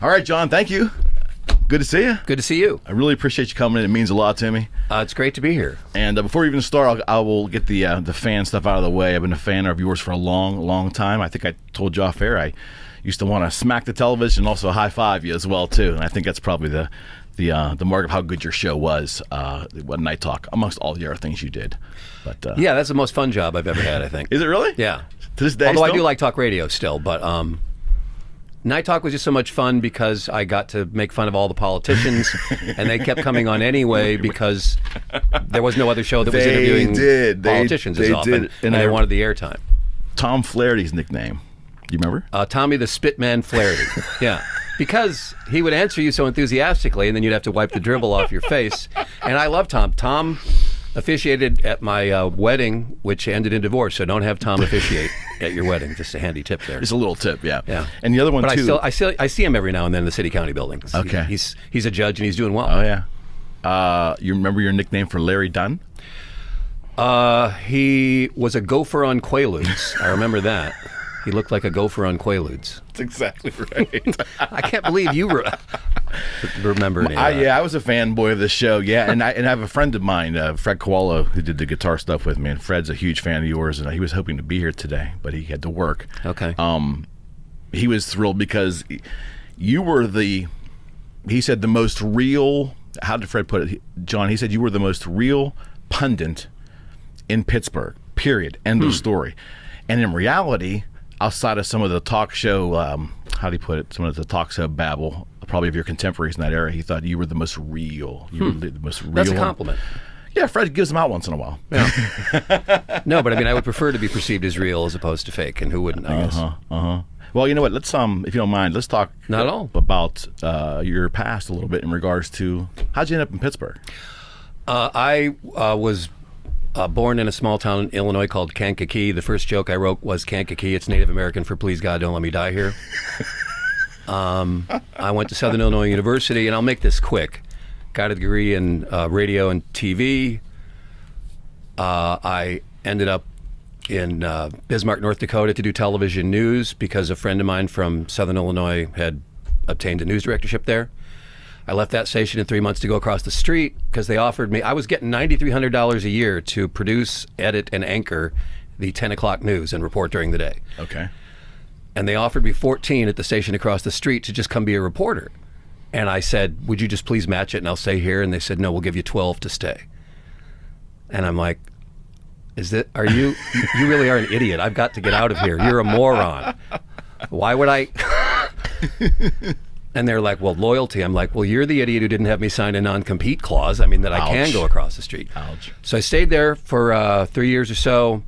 All right, John, thank you. Good to see you. Good to see you. I really appreciate you coming in. It means a lot to me. It's great to be here. And before we even start, I will get the fan stuff out of the way. I've been a fan of yours for a long, long time. I think I told you off air I used to want to smack the television and also high five you as well too. And I think that's probably the mark of how good your show was. Night Talk, amongst all the other things you did. But yeah, that's the most fun job I've ever had. I think. Is it really? Yeah. To this day. Although still? I do like talk radio still, but Night Talk was just so much fun because I got to make fun of all the politicians, and they kept coming on anyway because there was no other show that was interviewing politicians as often, and they wanted the airtime. Tom Flaherty's nickname. Do you remember? Tommy the Spitman Flaherty. Yeah. Because he would answer you so enthusiastically, and then you'd have to wipe the dribble off your face. And I love Tom. Tom officiated at my wedding, which ended in divorce. So don't have Tom officiate at your wedding. Just a handy tip there. Just a little tip, yeah. Yeah. And the other one too. I see him every now and then in the city county buildings. Okay. He's a judge and he's doing well. Oh yeah. You remember your nickname for Larry Dunn? He was a gopher on Quaaludes. I remember that. He looked like a gopher on Quaaludes. That's exactly right. I can't believe you remember any of that. Yeah, I was a fanboy of the show. Yeah, and I have a friend of mine, Fred Koala, who did the guitar stuff with me. And Fred's a huge fan of yours, and he was hoping to be here today, but he had to work. Okay. He was thrilled because you were he said the most real. How did Fred put it, John? He said you were the most real pundit in Pittsburgh. Period. End of story. And in reality, outside of some of the talk show, how do you put it? Some of the talk show babble, probably of your contemporaries in that era, he thought you were the most real. You were the most real. That's a compliment. Yeah, Fred gives them out once in a while. Yeah. No, but I mean, I would prefer to be perceived as real as opposed to fake, and who wouldn't, I guess. Well, you know what? Let's if you don't mind, let's talk Not at all. about your past a little bit in regards to how'd you end up in Pittsburgh? I was born in a small town in Illinois called Kankakee. The first joke I wrote was Kankakee. It's Native American for please God, don't let me die here. I went to Southern Illinois University, and I'll make this quick. Got a degree in radio and TV. I ended up in Bismarck, North Dakota to do television news because a friend of mine from Southern Illinois had obtained a news directorship there. I left that station in 3 months to go across the street because they offered me, I was getting $9,300 a year to produce, edit, and anchor the 10 o'clock news and report during the day. Okay. And they offered me 14 at the station across the street to just come be a reporter. And I said, would you just please match it and I'll stay here? And they said, no, we'll give you 12 to stay. And I'm like, you really are an idiot. I've got to get out of here. You're a moron. Why would I? And they're like, well, loyalty. I'm like, well, you're the idiot who didn't have me sign a non-compete clause. I mean, that I can go across the street. Ouch. So I stayed there for 3 years or so.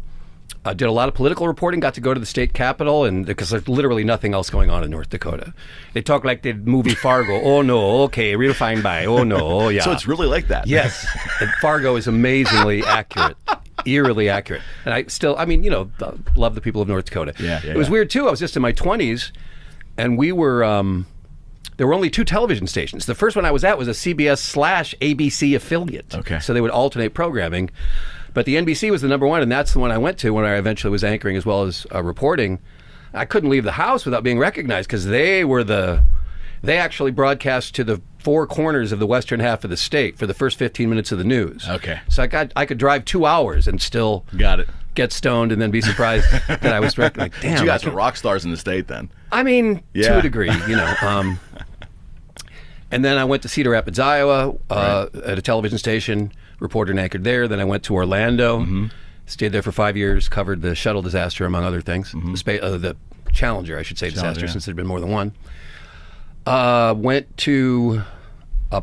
I did a lot of political reporting, got to go to the state capitol, and because there's literally nothing else going on in North Dakota. They talk like the movie Fargo. Oh, no, okay, real fine by. Oh, no, oh, yeah. So it's really like that. Yes. And Fargo is amazingly accurate. Eerily accurate. And love the people of North Dakota. Yeah, it was weird, too. I was just in my 20s, and we were... there were only two television stations. The first one I was at was a CBS/ABC affiliate. Okay. So they would alternate programming. But the NBC was the number one, and that's the one I went to when I eventually was anchoring as well as reporting. I couldn't leave the house without being recognized because they actually broadcast to the four corners of the western half of the state for the first 15 minutes of the news. Okay. So I could drive 2 hours and still get stoned and then be surprised that I was recognized. Like, damn, you guys were rock stars in the state then. I mean, to a degree, And then I went to Cedar Rapids, Iowa, at a television station, reporter and anchored there. Then I went to Orlando, stayed there for 5 years, covered the shuttle disaster, among other things. The Challenger, I should say, disaster, since there had been more than one. Went to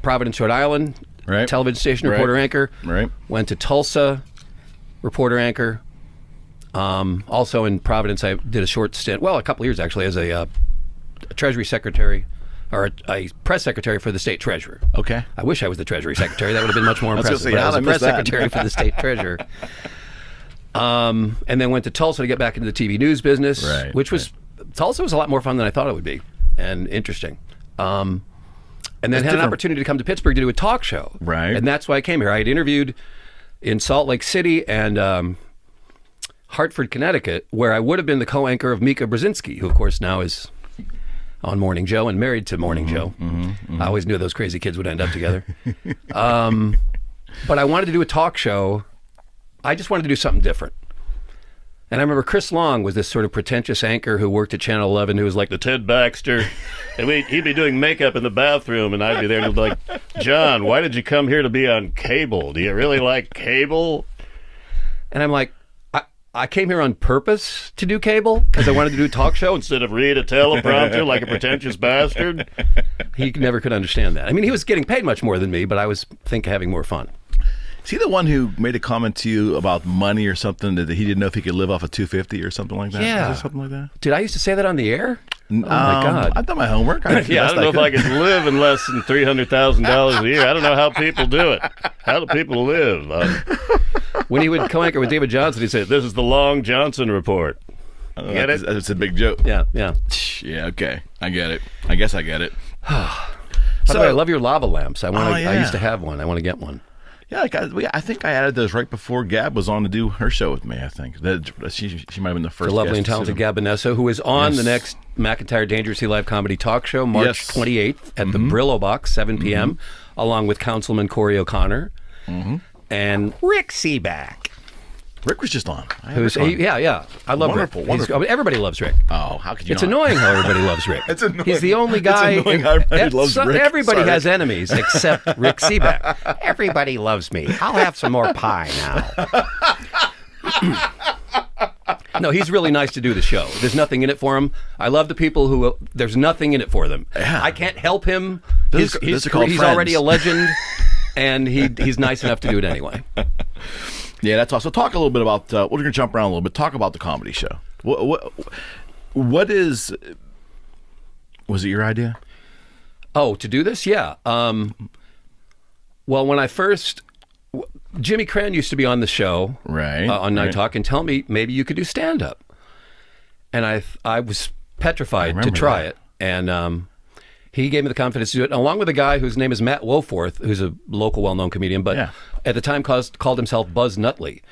Providence, Rhode Island, television station, reporter anchor. Went to Tulsa, reporter anchor. Also in Providence, I did a short stint, a couple of years actually, as a Treasury Secretary. Or a press secretary for the state treasurer. Okay. I wish I was the treasury secretary. That would have been much more impressive. I was a press secretary for the state treasurer. And then went to Tulsa to get back into the TV news business, which was Tulsa was a lot more fun than I thought it would be, and interesting. And then had an opportunity to come to Pittsburgh to do a talk show. Right. And that's why I came here. I had interviewed in Salt Lake City and Hartford, Connecticut, where I would have been the co-anchor of Mika Brzezinski, who of course now is on Morning Joe and married to Morning Joe. I always knew those crazy kids would end up together. But I wanted to do a talk show. I just wanted to do something different. And I remember Chris Long was this sort of pretentious anchor who worked at Channel 11 who was like the Ted Baxter. And he'd be doing makeup in the bathroom, and I'd be there and he'd be like, John, why did you come here to be on cable? Do you really like cable? And I'm like, I came here on purpose to do cable because I wanted to do a talk show instead of read a teleprompter like a pretentious bastard. He never could understand that. I mean, he was getting paid much more than me, but I was, having more fun. Is he the one who made a comment to you about money or something that he didn't know if he could live off of $250 or something like that? Yeah. Was it something like that? Did I used to say that on the air? Oh, my God. I've done my homework. I don't know if I could live in less than $300,000 a year. I don't know how people do it. How do people live? When he would co-anchor with David Johnson, he'd say, This is the Long Johnson Report. Get it? That's a big joke. Yeah. Yeah, okay. I get it. I guess I get it. By the way, I love your lava lamps. I used to have one. I want to get one. Yeah, I think I added those right before Gab was on to do her show with me, I think. She might have been the first The lovely guest and talented to- Gab Banesso, who is on the next McIntire Dangerously Live Comedy Talk Show, March 28th at the Brillo Box, 7 p.m., along with Councilman Corey O'Connor and Rick Seaback. Rick was just on. I love Wonderful, Rick. wonderful. Everybody loves Rick. Oh, how could you It's not? annoying how everybody loves Rick. It's annoying. He's the only guy. It's annoying how everybody loves Rick. Everybody Sorry. has enemies except Rick Seaback. Everybody loves me. I'll have some more pie now. No, he's really nice to do the show. There's nothing in it for him. I love the people who, there's nothing in it for them. Yeah. I can't help him. Those are called He's friends. already a legend, and he's nice enough to do it anyway. Yeah, that's awesome. So talk a little bit about, we're going to jump around a little bit. Talk about the comedy show. What is, was it your idea? Oh, to do this? Yeah. Well, when I first, Jimmy Cran used to be on the show Right. on NightTalk and tell me maybe you could do stand-up. And I was petrified to try it. And he gave me the confidence to do it, along with a guy whose name is Matt Woforth, who's a local well-known comedian, but at the time called himself Buzz Nutley.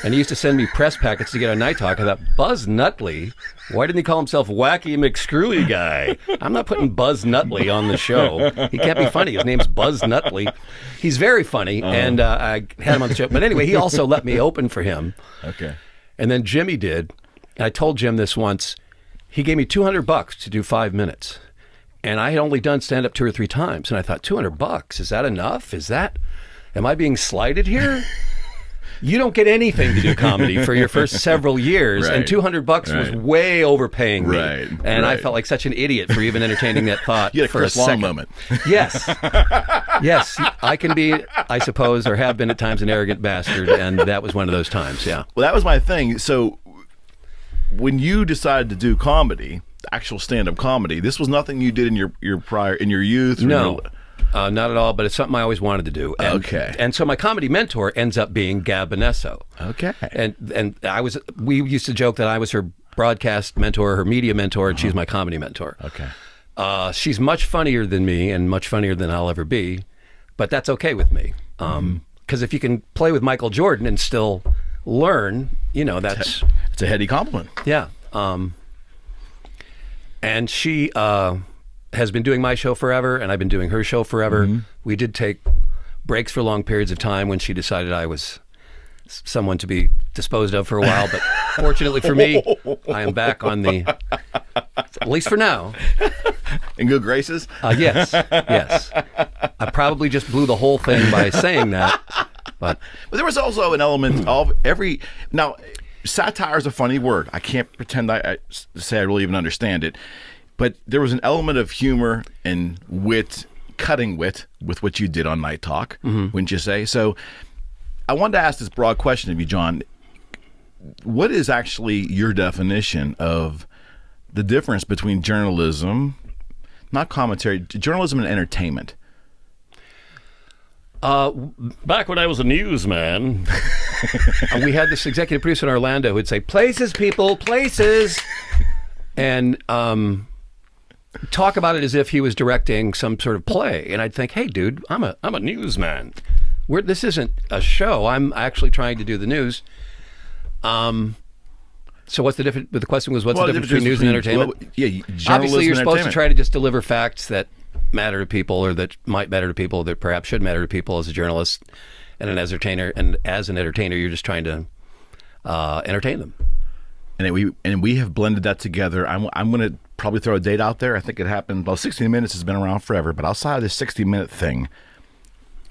And he used to send me press packets to get on NightTalk. I thought, Buzz Nutley? Why didn't he call himself Wacky McScrewy Guy? I'm not putting Buzz Nutley on the show. He can't be funny. His name's Buzz Nutley. He's very funny, and I had him on the show. But anyway, he also let me open for him. Okay. And then Jimmy did. And I told Jim this once. He gave me $200 to do 5 minutes. And I had only done stand-up 2 or 3 times. And I thought, $200, is that enough? Am I being slighted here? You don't get anything to do comedy for your first several years. Right. And $200 was way overpaying me. Right. And I felt like such an idiot for even entertaining that thought You had a for Chris a Long second. moment. Yes. Yes. I can be, I suppose, or have been at times an arrogant bastard. And that was one of those times, yeah. Well, that was my thing. So when you decided to do comedy, actual stand-up comedy, this was nothing you did in your youth? Or No. Not at all, but it's something I always wanted to do. And, Okay. And so my comedy mentor ends up being Gab Banesso. Okay. And we used to joke that I was her broadcast mentor, her media mentor, and she's my comedy mentor. Okay. She's much funnier than me and much funnier than I'll ever be, but that's okay with me. Because if you can play with Michael Jordan and still learn, that's... It's a heady compliment. Yeah. And she has been doing my show forever, and I've been doing her show forever. We did take breaks for long periods of time when she decided I was someone to be disposed of for a while. But fortunately for me, I am back on the, at least for now. In good graces? Yes. I probably just blew the whole thing by saying that. But there was also an element of now, satire is a funny word. I can't pretend I say I really even understand it. But there was an element of humor and wit, cutting wit, with what you did on Night Talk, wouldn't you say? So I wanted to ask this broad question of you, John. What is actually your definition of the difference between journalism, not commentary, journalism and entertainment? Back when I was a newsman, we had this executive producer in Orlando who'd say, "Places, people, places," and talk about it as if he was directing some sort of play. And I'd think, "Hey, dude, I'm a newsman. This isn't a show. I'm actually trying to do the news." So what's the difference? The question was, what's the difference between news and entertainment? Journalism Obviously, you're and supposed to entertainment. try to just deliver facts that matter to people, or that might matter to people, that perhaps should matter to people as a journalist and an entertainer. And as an entertainer, you're just trying to entertain them. And we have blended that together. I'm going to probably throw a date out there. I think it happened. Well, 60 Minutes has been around forever, but outside of this 60-minute thing,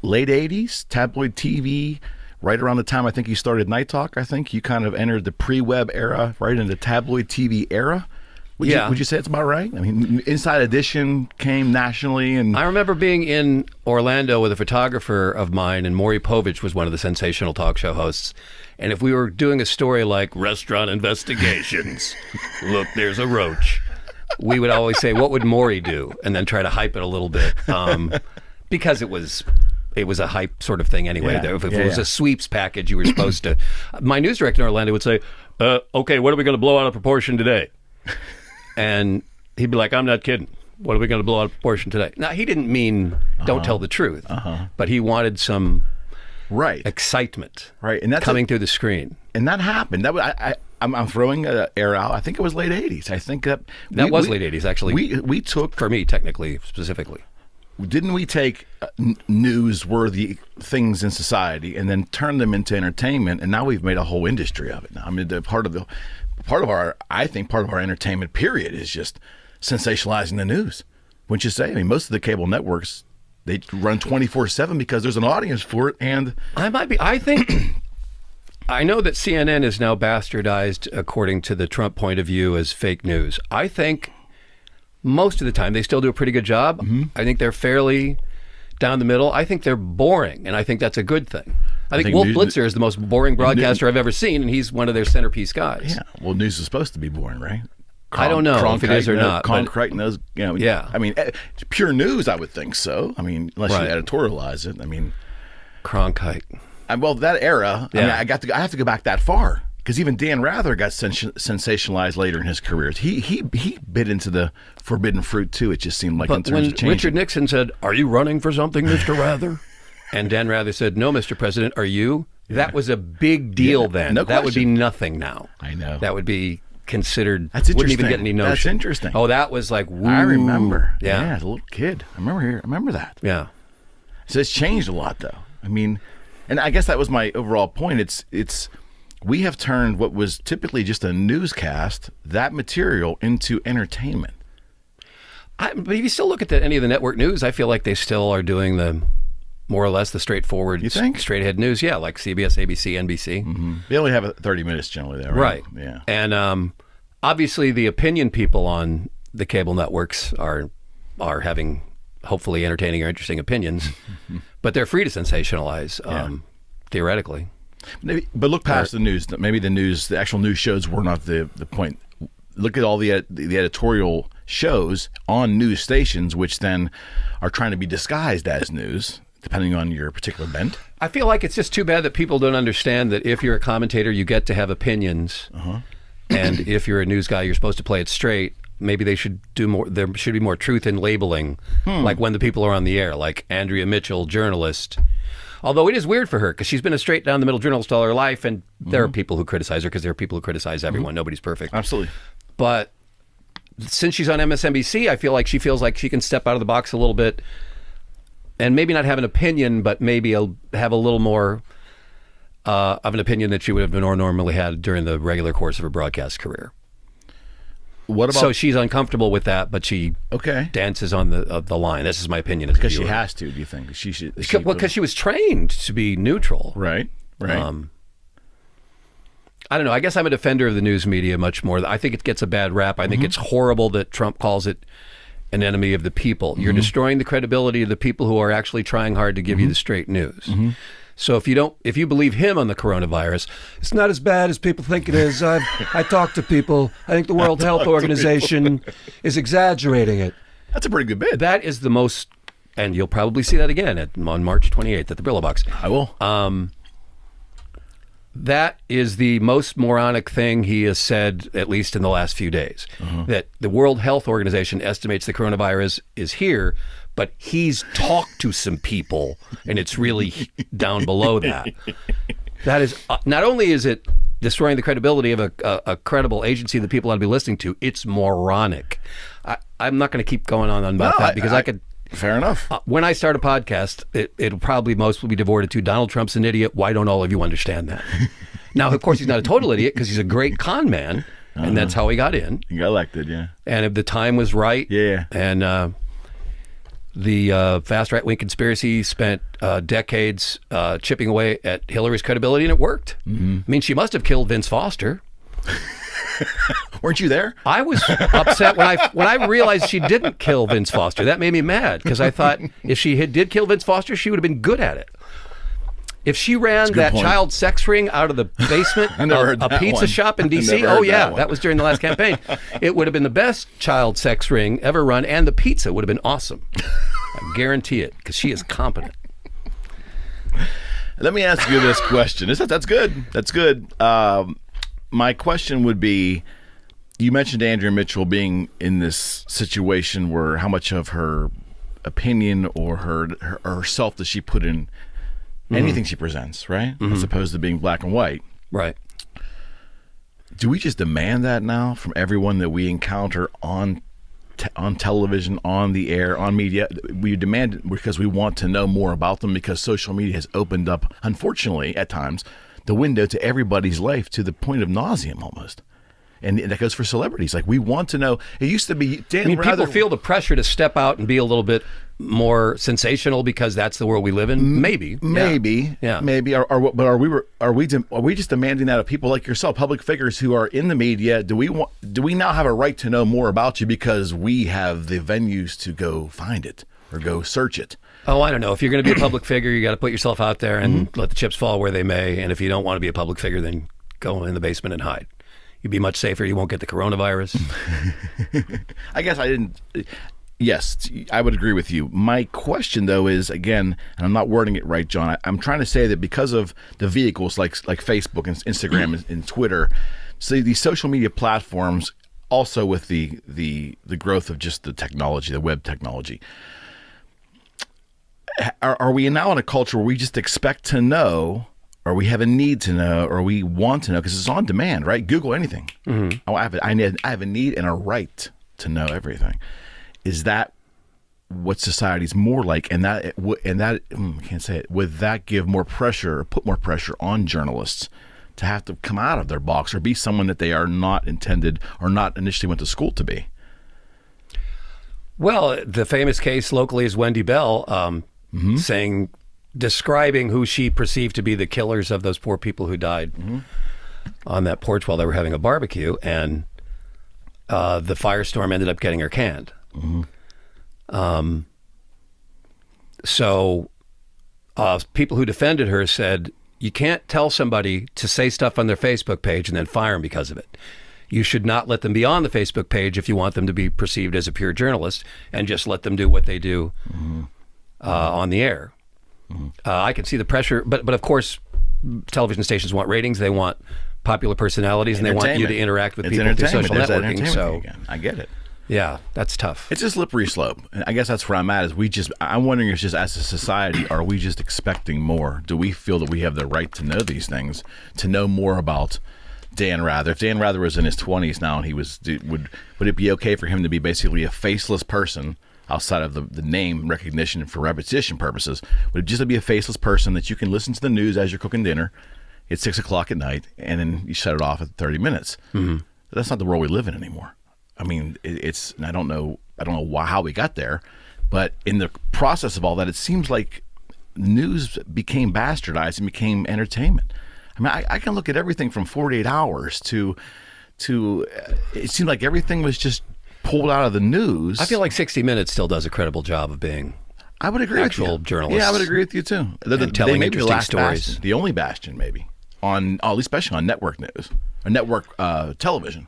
late 80s, tabloid TV, right around the time I think you started NightTalk, I think you kind of entered the pre-web era, right into the tabloid TV era. Would you say it's about right? I mean, Inside Edition came nationally, and I remember being in Orlando with a photographer of mine, and Maury Povich was one of the sensational talk show hosts. And if we were doing a story like restaurant investigations, look, there's a roach, we would always say, what would Maury do? And then try to hype it a little bit, because it was a hype sort of thing anyway. If it was a sweeps package, you were supposed to. My news director in Orlando would say, okay, what are we going to blow out of proportion today? And he'd be like, I'm not kidding. What are we going to blow out of proportion today? Now, he didn't mean don't tell the truth, but he wanted some excitement and that's coming through the screen. And that happened. That was, I'm throwing an air out. I think it was late 80s. I think that was late 80s, actually. We took, for me, technically, specifically. Didn't we take newsworthy things in society and then turn them into entertainment? And now we've made a whole industry of it. Now, I mean, part of our entertainment period is just sensationalizing the news. Wouldn't you say? I mean, most of the cable networks, they run 24/7 because there's an audience for it. And I think I know that CNN is now bastardized according to the Trump point of view as fake news. I think most of the time they still do a pretty good job. I think they're fairly down the middle. I think they're boring, and I think that's a good thing. I think Wolf Blitzer is the most boring broadcaster I've ever seen, and he's one of their centerpiece guys. Yeah, well, news is supposed to be boring, right? I don't know if it is or not. Cronkite knows, I mean, pure news, I would think so. I mean, unless you editorialize it. I mean, Cronkite. Well, that era. I mean, I have to go back that far, because even Dan Rather got sensationalized later in his career. He bit into the forbidden fruit too. It just seemed like in terms of changing. Richard Nixon said, "Are you running for something, Mr. Rather?" And Dan Rather said, "No, Mr. President, are you?" That was a big deal then. No that would be question. nothing now. I know. That would be considered. That's interesting. Wouldn't even get any notion. That's interesting. Oh, that was like, woo. I remember. Yeah, as a little kid. I remember that. Yeah. So it's changed a lot, though. I mean, and I guess that was my overall point. It's we have turned what was typically just a newscast, that material, into entertainment. But if you still look at any of the network news, I feel like they still are doing the more or less the straightforward, you think? Straight ahead news. Yeah, like CBS, ABC, NBC. They only have 30 minutes generally there, right? Yeah. And obviously the opinion people on the cable networks are having hopefully entertaining or interesting opinions, but they're free to sensationalize, theoretically. But look past the news. Maybe the actual news shows were not the point. Look at all the editorial shows on news stations, which then are trying to be disguised as news, depending on your particular bent. I feel like it's just too bad that people don't understand that if you're a commentator, you get to have opinions, and if you're a news guy, you're supposed to play it straight. Maybe they should do more. There should be more truth in labeling, like when the people are on the air, like Andrea Mitchell, journalist. Although it is weird for her, because she's been a straight down the middle journalist all her life, and there are people who criticize her, because there are people who criticize everyone. Nobody's perfect. Absolutely. But since she's on MSNBC, I feel like she feels like she can step out of the box a little bit and maybe not have an opinion, but maybe have a little more of an opinion that she would have normally had during the regular course of her broadcast career. What about? So she's uncomfortable with that, but she dances on the line. This is my opinion. Because she has to. Do you think she should? Because she was trained to be neutral. Right. I don't know. I guess I'm a defender of the news media much more. I think it gets a bad rap. I think it's horrible that Trump calls it an enemy of the people. You're destroying the credibility of the people who are actually trying hard to give you the straight news. So if you believe him on the coronavirus, it's not as bad as people think it is. I talked to people. I think the World Health Organization is exaggerating it. That's a pretty good bit. That is the most, and you'll probably see that again on March 28th at the Brillo Box. I will. That is the most moronic thing he has said, at least in the last few days. That the World Health Organization estimates the coronavirus is here, but he's talked to some people, and it's really down below that. That is, not only is it destroying the credibility of a credible agency that people ought to be listening to. It's moronic. I'm not going to keep going on about that because I could. Fair enough. When I start a podcast, it'll probably mostly be devoted to Donald Trump's an idiot. Why don't all of you understand that? Now, of course, he's not a total idiot because he's a great con man, and that's how he got in. He got elected, yeah. And if the time was right, yeah. And the fast right-wing conspiracy spent decades chipping away at Hillary's credibility, and it worked. I mean, she must have killed Vince Foster. Weren't you there? I was upset when I realized she didn't kill Vince Foster. That made me mad because I thought if she did kill Vince Foster, she would have been good at it. If she ran that child sex ring out of the basement of a pizza shop in D.C., that was during the last campaign, it would have been the best child sex ring ever run, and the pizza would have been awesome. I guarantee it, because she is competent. Let me ask you this question. That's good. That's good. My question would be, you mentioned Andrea Mitchell being in this situation where how much of her opinion or herself does she put in anything she presents, right? As opposed to being black and white. Right. Do we just demand that now from everyone that we encounter on television, on the air, on media? We demand it because we want to know more about them, because social media has opened up, unfortunately, at times, the window to everybody's life to the point of nauseum almost. And that goes for celebrities. Like, we want to know. It used to be people feel the pressure to step out and be a little bit more sensational because that's the world we live in. Maybe. Yeah. But are we just demanding that of people like yourself, public figures who are in the media? Do we now have a right to know more about you because we have the venues to go find it or go search it? Oh, I don't know. If you're going to be a public figure, you got to put yourself out there and let the chips fall where they may. And if you don't want to be a public figure, then go in the basement and hide. You'd be much safer. You won't get the coronavirus. I guess I didn't. Yes, I would agree with you. My question, though, is, again, and I'm not wording it right, John. I'm trying to say that because of the vehicles like Facebook and Instagram and Twitter, so these social media platforms, also with the growth of just the technology, the web technology, are we now in a culture where we just expect to know, or we have a need to know, or we want to know, because it's on demand, right? Google anything. Oh, I have a need and a right to know everything. Is that what society's more like? And that I can't say it. Would that give more pressure, or put more pressure on journalists to have to come out of their box or be someone that they are not intended or not initially went to school to be? Well, the famous case locally is Wendy Bell describing who she perceived to be the killers of those poor people who died on that porch while they were having a barbecue, and the firestorm ended up getting her canned. So people who defended her said, you can't tell somebody to say stuff on their Facebook page and then fire them because of it. You should not let them be on the Facebook page if you want them to be perceived as a pure journalist, and just let them do what they do on the air. I can see the pressure, but of course, television stations want ratings. They want popular personalities, and they want you to interact with people through social networking. So I get it. Yeah, that's tough. It's a slippery slope. And I guess that's where I'm at. I'm wondering if just as a society, are we just expecting more? Do we feel that we have the right to know these things, to know more about Dan Rather? If Dan Rather was in his 20s now, and he was, would it be okay for him to be basically a faceless person outside of the name recognition for repetition purposes? Would it just be a faceless person that you can listen to the news as you're cooking dinner at 6 o'clock at night, and then you shut it off at 30 minutes? That's not the world we live in anymore. I mean, and I don't know how we got there, but in the process of all that, it seems like news became bastardized and became entertainment. I mean, I can look at everything from 48 Hours to it seemed like everything was just pulled out of the news. I feel like 60 Minutes still does a credible job of being. I would agree with you. Actual journalists. Yeah, I would agree with you too. Telling interesting stories. Bastion, the only bastion, maybe, especially on network news or network television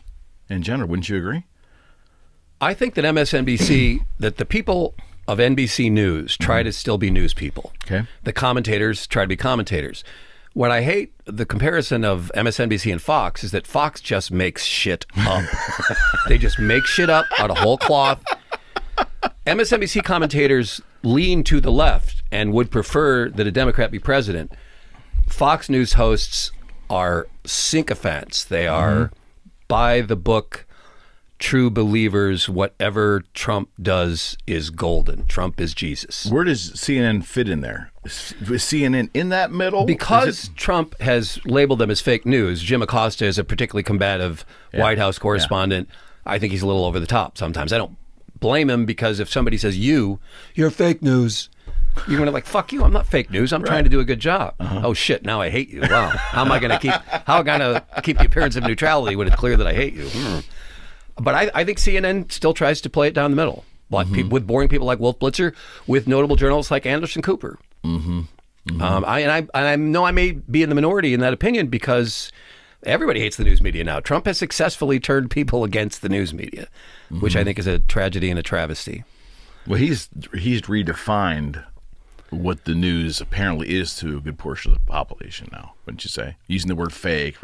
in general. Wouldn't you agree? I think that MSNBC, that the people of NBC News try to still be news people. Okay. The commentators try to be commentators. What I hate, the comparison of MSNBC and Fox, is that Fox just makes shit up. They just make shit up out of whole cloth. MSNBC commentators lean to the left and would prefer that a Democrat be president. Fox News hosts are sycophants. They are by the book, true believers. Whatever Trump does is golden. Trump is Jesus. Where does CNN fit in there? Is CNN in that middle? Because Trump has labeled them as fake news. Jim Acosta is a particularly combative White House correspondent. I think he's a little over the top sometimes. I don't blame him, because if somebody says you're fake news, you're going to like, fuck you, I'm not fake news. I'm trying to do a good job. Oh shit, now I hate you. Wow. How am I going to keep the appearance of neutrality when it's clear that I hate you? But I think CNN still tries to play it down the middle. Like with boring people like Wolf Blitzer, with notable journalists like Anderson Cooper. I know I may be in the minority in that opinion, because everybody hates the news media now. Trump has successfully turned people against the news media, which I think is a tragedy and a travesty. Well, he's redefined what the news apparently is to a good portion of the population now, wouldn't you say? Using the word fake,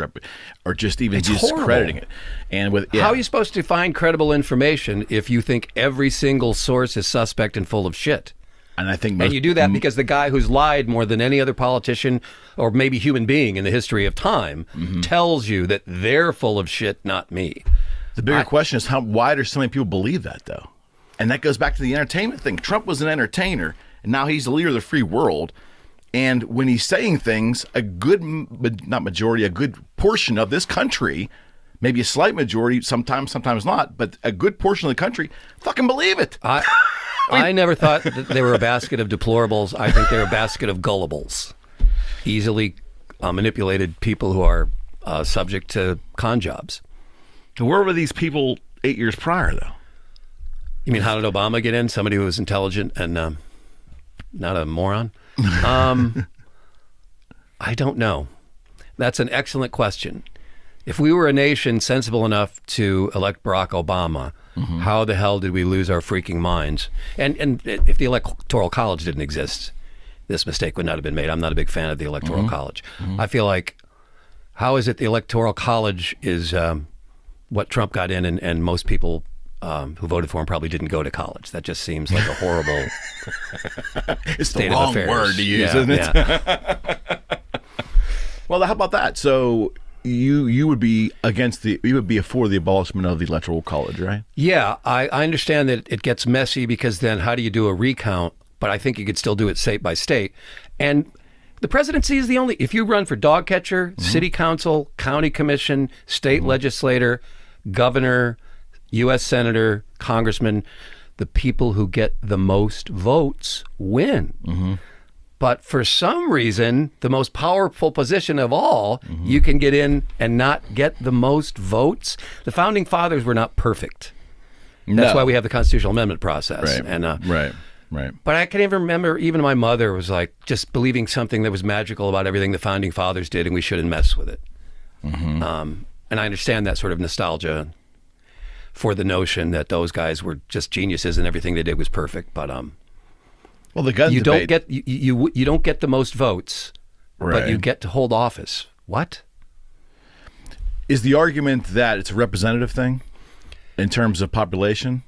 or just even discrediting it. And how are you supposed to find credible information if you think every single source is suspect and full of shit? And I think and you do that because the guy who's lied more than any other politician or maybe human being in the history of time tells you that they're full of shit, not me. The bigger question is, why do so many people believe that, though? And that goes back to the entertainment thing. Trump was an entertainer, and now he's the leader of the free world. And when he's saying things, a good, not majority, a good portion of this country, maybe a slight majority, sometimes not, but a good portion of the country fucking believe it. I never thought that they were a basket of deplorables. I think they're a basket of gullibles. Easily manipulated people who are subject to con jobs. Where were these people 8 years prior, though? You mean, how did Obama get in? Somebody who was intelligent and not a moron? I don't know. That's an excellent question. If we were a nation sensible enough to elect Barack Obama, how the hell did we lose our freaking minds? And if the Electoral College didn't exist, this mistake would not have been made. I'm not a big fan of the Electoral College. I feel like, how is it the Electoral College is what Trump got in, and most people who voted for him probably didn't go to college? That just seems like a horrible it's state the wrong of affairs. Word to use, isn't it? Well, how about that? So you would be for the abolishment of the Electoral College, right? Yeah, I understand that it gets messy, because then how do you do a recount? But I think you could still do it state by state. And the presidency is the only, if you run for dog catcher, city council, county commission, state legislator, governor, U.S. senator, congressman, the people who get the most votes win. But for some reason, the most powerful position of all, you can get in and not get the most votes. The founding fathers were not perfect. That's why we have the constitutional amendment process. Right. And Right. But I can even remember, even my mother was like just believing something that was magical about everything the founding fathers did, and we shouldn't mess with it. And I understand that sort of nostalgia for the notion that those guys were just geniuses and everything they did was perfect. But well, the gun you debate, don't get you don't get the most votes, but you get to hold office. What is the argument that it's a representative thing in terms of population?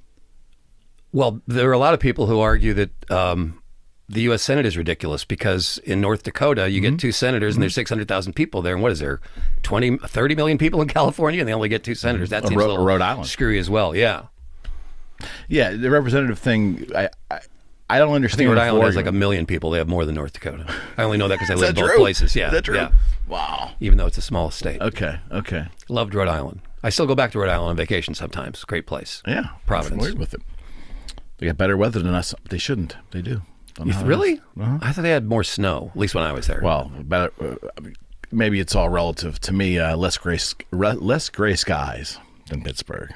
Well, there are a lot of people who argue that the U.S. Senate is ridiculous, because in North Dakota, you get 2 senators and there's 600,000 people there. And what is there, 30 million people in California, and they only get 2 senators? That seems a little Rhode Island screwy as well. Yeah. Yeah, the representative thing, I don't understand. I think Rhode Island has like 1 million people. They have more than North Dakota. I only know that because I live in both true? places. Yeah. Is that true? Yeah. Wow. Even though it's a small state. Okay. Loved Rhode Island. I still go back to Rhode Island on vacation sometimes. Great place. Yeah. Providence. I'm familiar with it. They got better weather than us. They shouldn't. They do. Really? I thought they had more snow, at least when I was there. Well, maybe it's all relative. To me, less gray skies than Pittsburgh.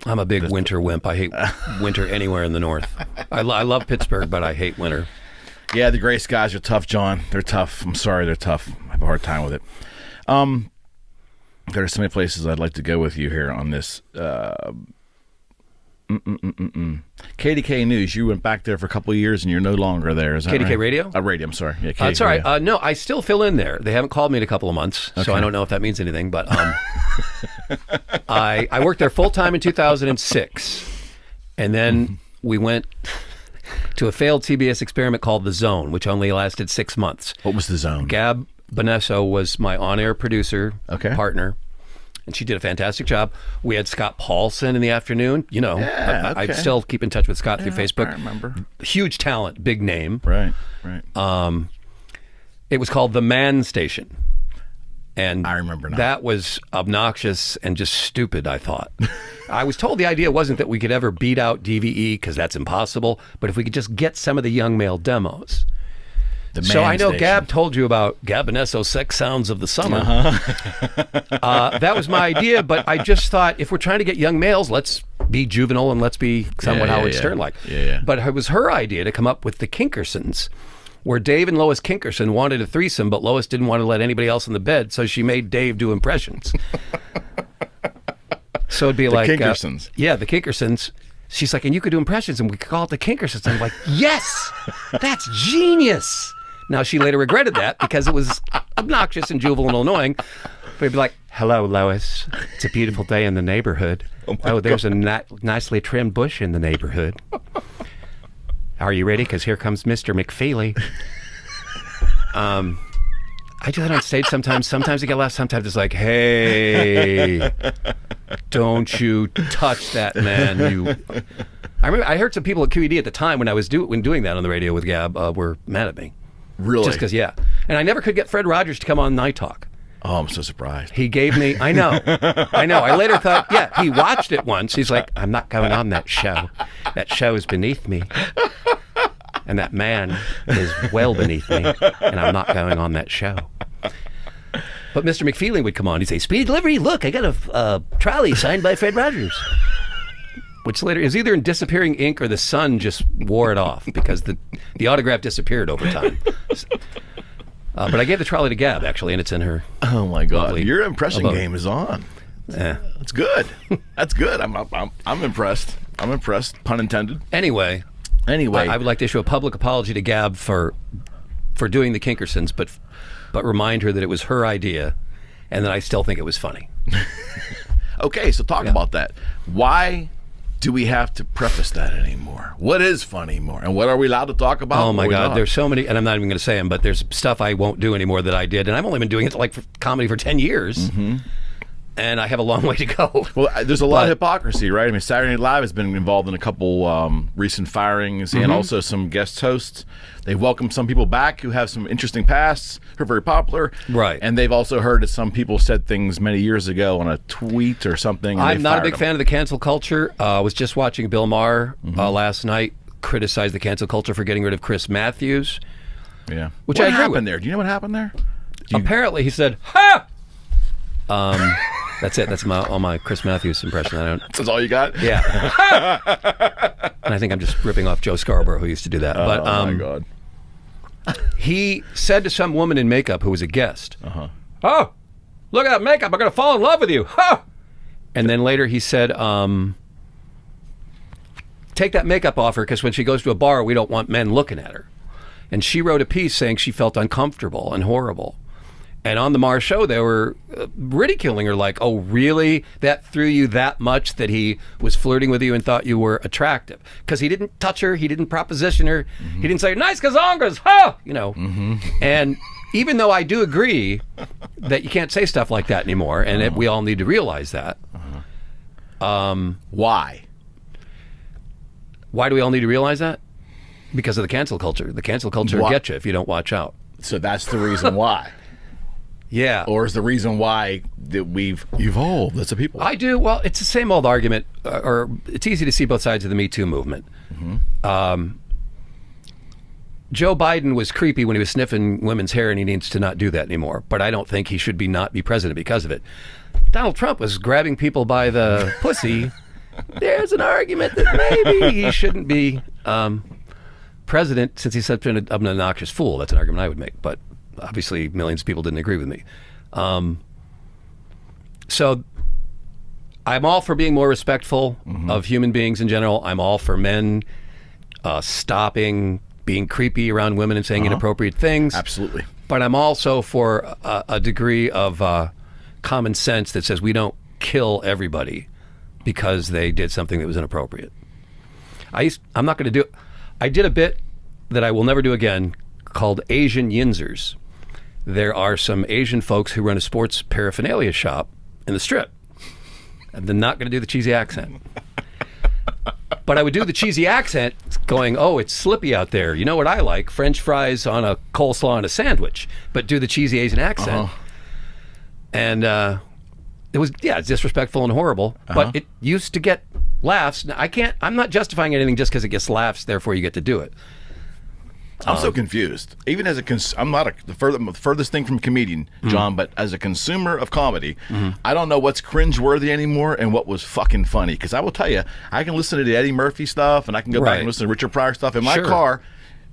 I'm a big winter wimp. I hate winter anywhere in the north. I love Pittsburgh, but I hate winter. Yeah, the gray skies are tough, John. They're tough. I'm sorry, they're tough. I have a hard time with it. There are so many places I'd like to go with you here on this. KDK News. You went back there for a couple of years, and you're no longer there. Is that KDK right? Radio? Radio. I'm sorry. Yeah, That's all right. No, I still fill in there. They haven't called me in a couple of months, so I don't know if that means anything. But I worked there full time in 2006, and then we went to a failed CBS experiment called The Zone, which only lasted 6 months. What was The Zone? Gab Benesso was my on-air producer, Okay. partner, and she did a fantastic job. We had Scott Paulson in the afternoon. You know, Yeah, I okay. still keep in touch with Scott through Facebook. I remember. Huge talent, big name. Right. It was called The Man Station. And I remember now. that was obnoxious and just stupid, I thought. I was told the idea wasn't that we could ever beat out DVE, because that's impossible, but if we could just get some of the young male demos. So I know Gab told you about Gab Benesso's Sex Sounds of the Summer. That was my idea, but I just thought, if we're trying to get young males, let's be juvenile and let's be somewhat Howard Stern-like. Yeah. But it was her idea to come up with the Kinkersons, where Dave and Lois Kinkerson wanted a threesome, but Lois didn't want to let anybody else in the bed, so she made Dave do impressions. So it'd be like... Kinkersons. Yeah, the Kinkersons. She's like, and you could do impressions, and we could call it the Kinkersons. I'm like, yes! That's genius! Now, she later regretted that because it was obnoxious and juvenile and annoying. But it'd be like, hello, Lois. It's a beautiful day in the neighborhood. Oh, there's a nicely trimmed bush in the neighborhood. Are you ready? Because here comes Mr. McFeely. I do that on stage sometimes. Sometimes I get laughs. Sometimes it's like, hey, don't you touch that man. I remember I heard some people at QED at the time when I was doing that on the radio with Gab were mad at me. Really? Just because, yeah. And I never could get Fred Rogers to come on Night Talk. Oh, I'm so surprised. He gave me, I know. I later thought, yeah, he watched it once. He's like, I'm not going on that show. That show is beneath me. And that man is well beneath me. And I'm not going on that show. But Mr. McFeely would come on. He'd say, Speedy Delivery, look, I got a trolley signed by Fred Rogers. Which later is either in disappearing ink or the sun just wore it off because the autograph disappeared over time. But I gave the trolley to Gab, actually, and it's in her. Oh my God! Lovely Your impression abode. game is on. Yeah. That's good. That's good. I'm impressed. I'm impressed. Pun intended. Anyway, I would like to issue a public apology to Gab for doing the Kinkersons, but remind her that it was her idea, and that I still think it was funny. Okay, so talk about that. Why do we have to preface that anymore? What is fun anymore? And what are we allowed to talk about? Oh my God, there's so many, and I'm not even going to say them, but there's stuff I won't do anymore that I did, and I've only been doing it for comedy for 10 years. Mm-hmm. And I have a long way to go. Well, there's a lot of hypocrisy, right? I mean, Saturday Night Live has been involved in a couple recent firings and also some guest hosts. They've welcomed some people back who have some interesting pasts, who are very popular. Right. And they've also heard that some people said things many years ago on a tweet or something. And I'm not a big fan of the cancel culture. I was just watching Bill Maher last night criticize the cancel culture for getting rid of Chris Matthews. Yeah. Which what I agree happened with. there? Do you know what happened there? Apparently, he said, ha! That's it. That's all my Chris Matthews impression. That's all you got? Yeah. And I think I'm just ripping off Joe Scarborough, who used to do that. Oh, but my God. He said to some woman in makeup who was a guest, oh, look at that makeup. I'm going to fall in love with you. Ha! And then later he said, take that makeup off her because when she goes to a bar, we don't want men looking at her. And she wrote a piece saying she felt uncomfortable and horrible. And on the Mars show, they were ridiculing her like, oh, really? That threw you that much that he was flirting with you and thought you were attractive? Because he didn't touch her. He didn't proposition her. Mm-hmm. He didn't say, nice gazongas, ha! You know. Mm-hmm. And even though I do agree that you can't say stuff like that anymore, and we all need to realize that. Why? Why do we all need to realize that? Because of the cancel culture. The cancel culture will get you if you don't watch out. So that's the reason why. Yeah. Or is the reason why that we've evolved as a people? I do. Well, it's the same old argument, or it's easy to see both sides of the Me Too movement. Mm-hmm. Joe Biden was creepy when he was sniffing women's hair, and he needs to not do that anymore. But I don't think he should not be president because of it. Donald Trump was grabbing people by the pussy. There's an argument that maybe he shouldn't be president since he's such an obnoxious fool. That's an argument I would make, but obviously millions of people didn't agree with me. So I'm all for being more respectful of human beings in general. I'm all for men stopping being creepy around women and saying inappropriate things. Absolutely. But I'm also for a degree of common sense that says we don't kill everybody because they did something that was inappropriate. I'm not going to do... I did a bit that I will never do again called Asian Yinzers. there are some Asian folks who run a sports paraphernalia shop in the Strip. And they're not going to do the cheesy accent. But I would do the cheesy accent going, oh, it's slippy out there. You know what I like? French fries on a coleslaw on a sandwich. But do the cheesy Asian accent. And it was, it's disrespectful and horrible. But it used to get laughs. Now, I'm not justifying anything just because it gets laughs, therefore you get to do it. I'm so confused. Even as I'm not the furthest thing from a comedian, John, but as a consumer of comedy, I don't know what's cringeworthy anymore and what was fucking funny. Because I will tell you, I can listen to the Eddie Murphy stuff, and I can go back and listen to Richard Pryor stuff in my car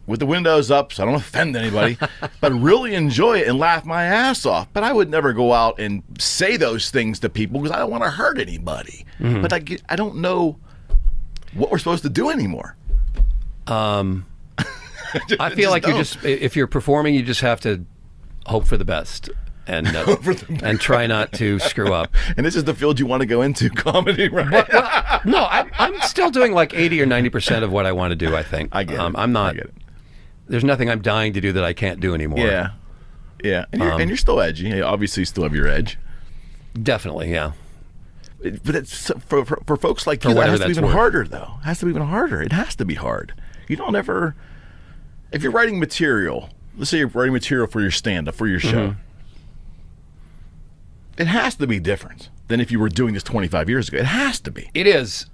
with the windows up, so I don't offend anybody, but really enjoy it and laugh my ass off. But I would never go out and say those things to people because I don't want to hurt anybody. But I don't know what we're supposed to do anymore. I feel like if you're performing, you just have to hope for the best and and try not to screw up. And this is the field you want to go into, comedy, right? Well, no, I'm still doing like 80 or 90% of what I want to do, I think. I get it. I'm not. I get it. There's nothing I'm dying to do that I can't do anymore. Yeah. And you're still edgy. You obviously still have your edge. Definitely, yeah. But it's for folks like you, that has to be even harder, though. It has to be even harder. It has to be hard. You don't ever... If you're writing material, let's say you're writing material for your stand-up, for your show, it has to be different than if you were doing this 25 years ago. It has to be. It is.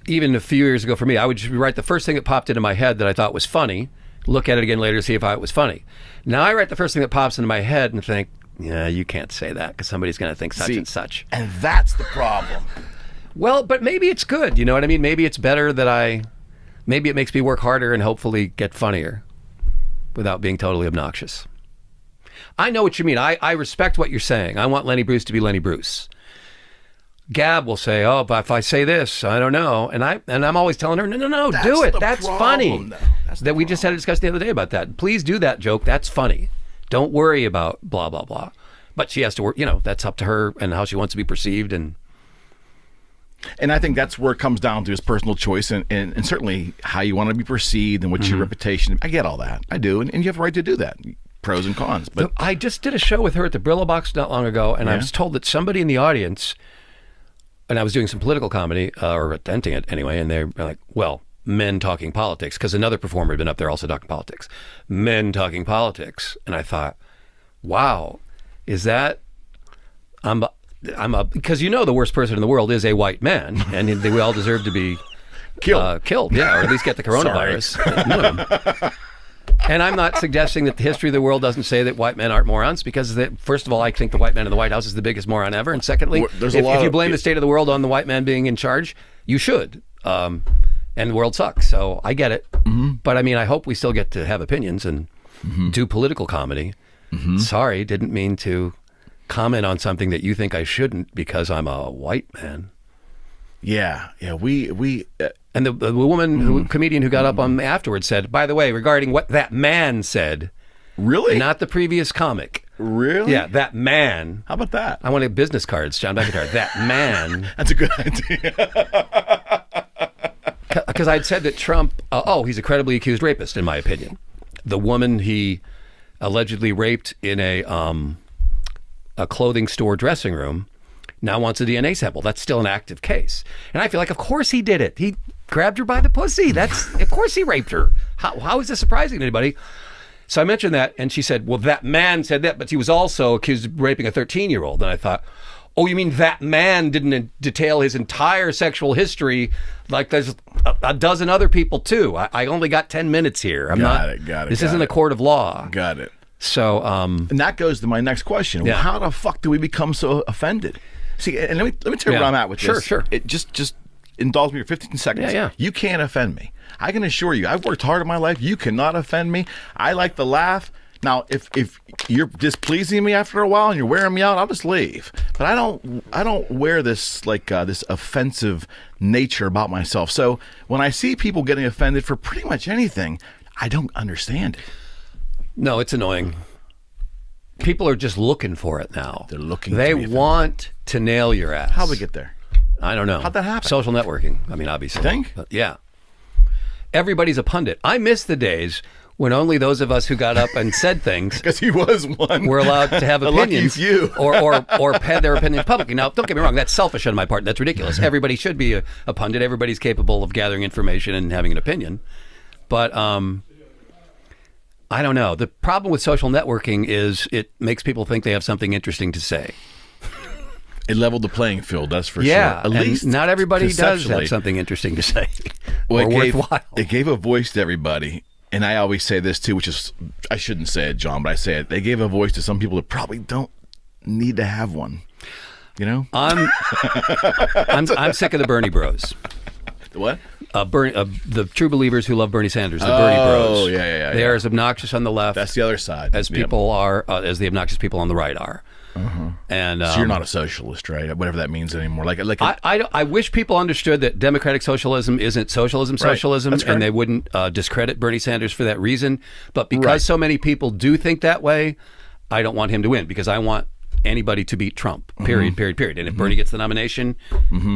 Even a few years ago for me, I would just write the first thing that popped into my head that I thought was funny, look at it again later to see if it was funny. Now I write the first thing that pops into my head and think, yeah, you can't say that because somebody's going to think such and such. And that's the problem. Well, but maybe it's good. You know what I mean? Maybe it's better that maybe it makes me work harder and hopefully get funnier without being totally obnoxious. I know what you mean. I respect what you're saying. I want Lenny Bruce to be Lenny Bruce. Gab will say, oh, but if I say this, I don't know. And I'm always telling her, no, do it. That's funny. We just had a discussion the other day about that. Please do that joke. That's funny. Don't worry about blah, blah, blah. But she has to work, that's up to her and how she wants to be perceived. And I think that's where it comes down to is personal choice and certainly how you want to be perceived and what's your reputation. I get all that. I do. And you have a right to do that. Pros and cons. But I just did a show with her at the Brillo Box not long ago, and I was told that somebody in the audience, and I was doing some political comedy, or attempting it anyway, and they're like, well, men talking politics, because another performer had been up there also talking politics. Men talking politics. And I thought, wow, is that... because the worst person in the world is a white man, and we all deserve to be killed, or at least get the coronavirus. And I'm not suggesting that the history of the world doesn't say that white men aren't morons, because first of all, I think the white man in the White House is the biggest moron ever, and secondly, if you blame the state of the world on the white man being in charge, you should. And the world sucks, so I get it. But I mean, I hope we still get to have opinions and do political comedy. Sorry, didn't mean to comment on something that you think I shouldn't because I'm a white man. Yeah. We and the woman comedian who got up on afterwards said, by the way, regarding what that man said. Really? Not the previous comic. Really? Yeah, that man. How about that? I wanted business cards, John McIntire. That man. That's a good idea. Because I'd said that Trump, he's a credibly accused rapist, in my opinion. The woman he allegedly raped in a clothing store dressing room now wants a DNA sample. That's still an active case. And I feel like, of course he did it. He grabbed her by the pussy. Of course he raped her. How is this surprising to anybody? So I mentioned that, and she said, well, that man said that, but he was also accused of raping a 13-year-old. And I thought, oh, you mean that man didn't detail his entire sexual history? Like there's a dozen other people, too. I only got 10 minutes here. Got it. This isn't a court of law. Got it. So, and that goes to my next question. Yeah. How the fuck do we become so offended? See, and let me tell you where I'm at with this. Sure. It just indulge me for 15 seconds. Yeah. You can't offend me. I can assure you, I've worked hard in my life. You cannot offend me. I like to laugh. Now, if you're displeasing me after a while and you're wearing me out, I'll just leave. But I don't wear this this offensive nature about myself. So when I see people getting offended for pretty much anything, I don't understand it. No, it's annoying. People are just looking for it now. They're looking. They want to nail your ass. How'd we get there? I don't know. How'd that happen? Social networking. I mean, obviously. You think? Yeah. Everybody's a pundit. I miss the days when only those of us who got up and said things Because he was one. were allowed to have A lucky opinions few. or had their opinions publicly. Now, don't get me wrong, that's selfish on my part. That's ridiculous. Everybody should be a pundit. Everybody's capable of gathering information and having an opinion. But I don't know. The problem with social networking is it makes people think they have something interesting to say. It leveled the playing field, that's for Yeah, sure. At least not everybody does conceptually. have something interesting to say Well, or worthwhile. It gave a voice to everybody. And I always say this too, which is, I shouldn't say it, John, but I say it. They gave a voice to some people that probably don't need to have one. You know? I'm sick of the Bernie Bros. What? The true believers who love Bernie Sanders, the Bernie Bros. Oh, yeah. They are as obnoxious on the left That's the other side. as people are, as the obnoxious people on the right are. And So you're not a socialist, right? Whatever that means anymore. I wish people understood that democratic socialism isn't socialism, That's correct. and they wouldn't discredit Bernie Sanders for that reason. But because Right. so many people do think that way, I don't want him to win because I want anybody to beat Trump. Period. And if Bernie gets the nomination,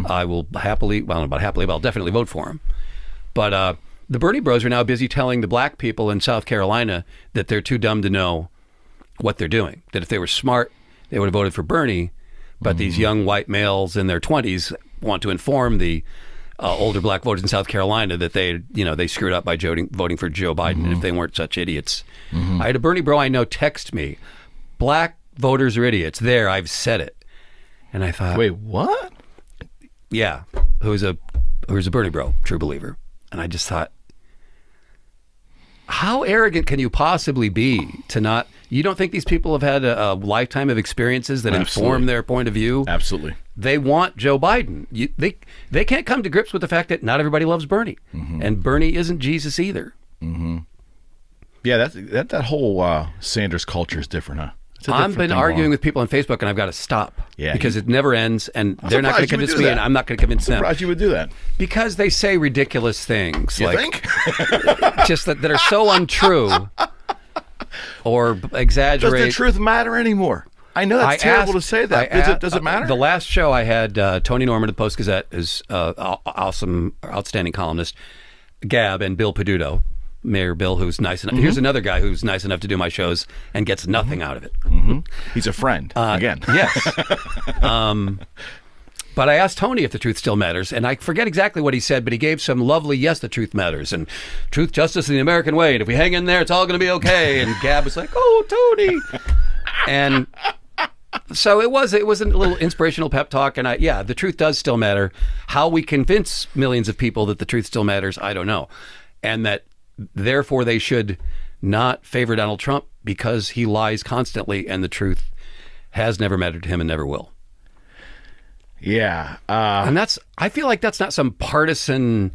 I will happily, well, not about happily, but I'll definitely vote for him. But the Bernie Bros are now busy telling the black people in South Carolina that they're too dumb to know what they're doing. That if they were smart, they would have voted for Bernie, but these young white males in their 20s want to inform the older black voters in South Carolina that they screwed up by voting for Joe Biden if they weren't such idiots. I had a Bernie bro I know text me, "Black voters are idiots." There, I've said it, and I thought, Wait, what? yeah, who's a Bernie bro, true believer, and I just thought, how arrogant can you possibly be to not? You don't think these people have had a lifetime of experiences that inform their point of view? Absolutely. They want Joe Biden. They can't come to grips with the fact that not everybody loves Bernie, and Bernie isn't Jesus either. Yeah, that whole Sanders culture is different, huh? It's a I've different been thing arguing going with people on Facebook, and I've got to stop Yeah, because it never ends, and they're not going surprised to you would convince do me, that. and I'm not going to convince on. them Surprised you would do that. because they say ridiculous things You like think? just that are so untrue or Does exaggerate. the truth matter anymore? I know that's terrible to say that. Does it matter? The last show I had Tony Norman of the Post-Gazette is awesome, outstanding columnist, Gab, and Bill Peduto, Mayor Bill, who's nice enough. Here's another guy who's nice enough to do my shows and gets nothing out of it. He's a friend, again. Yes. But I asked Tony if the truth still matters, and I forget exactly what he said, but he gave some lovely, yes, the truth matters, and truth, justice, and the American way, and if we hang in there, it's all going to be okay. And Gab was like, oh, Tony. And so it was a little inspirational pep talk, and the truth does still matter. How we convince millions of people that the truth still matters, I don't know. And that, therefore, they should not favor Donald Trump because he lies constantly, and the truth has never mattered to him and never will. Yeah. And I feel like that's not some partisan,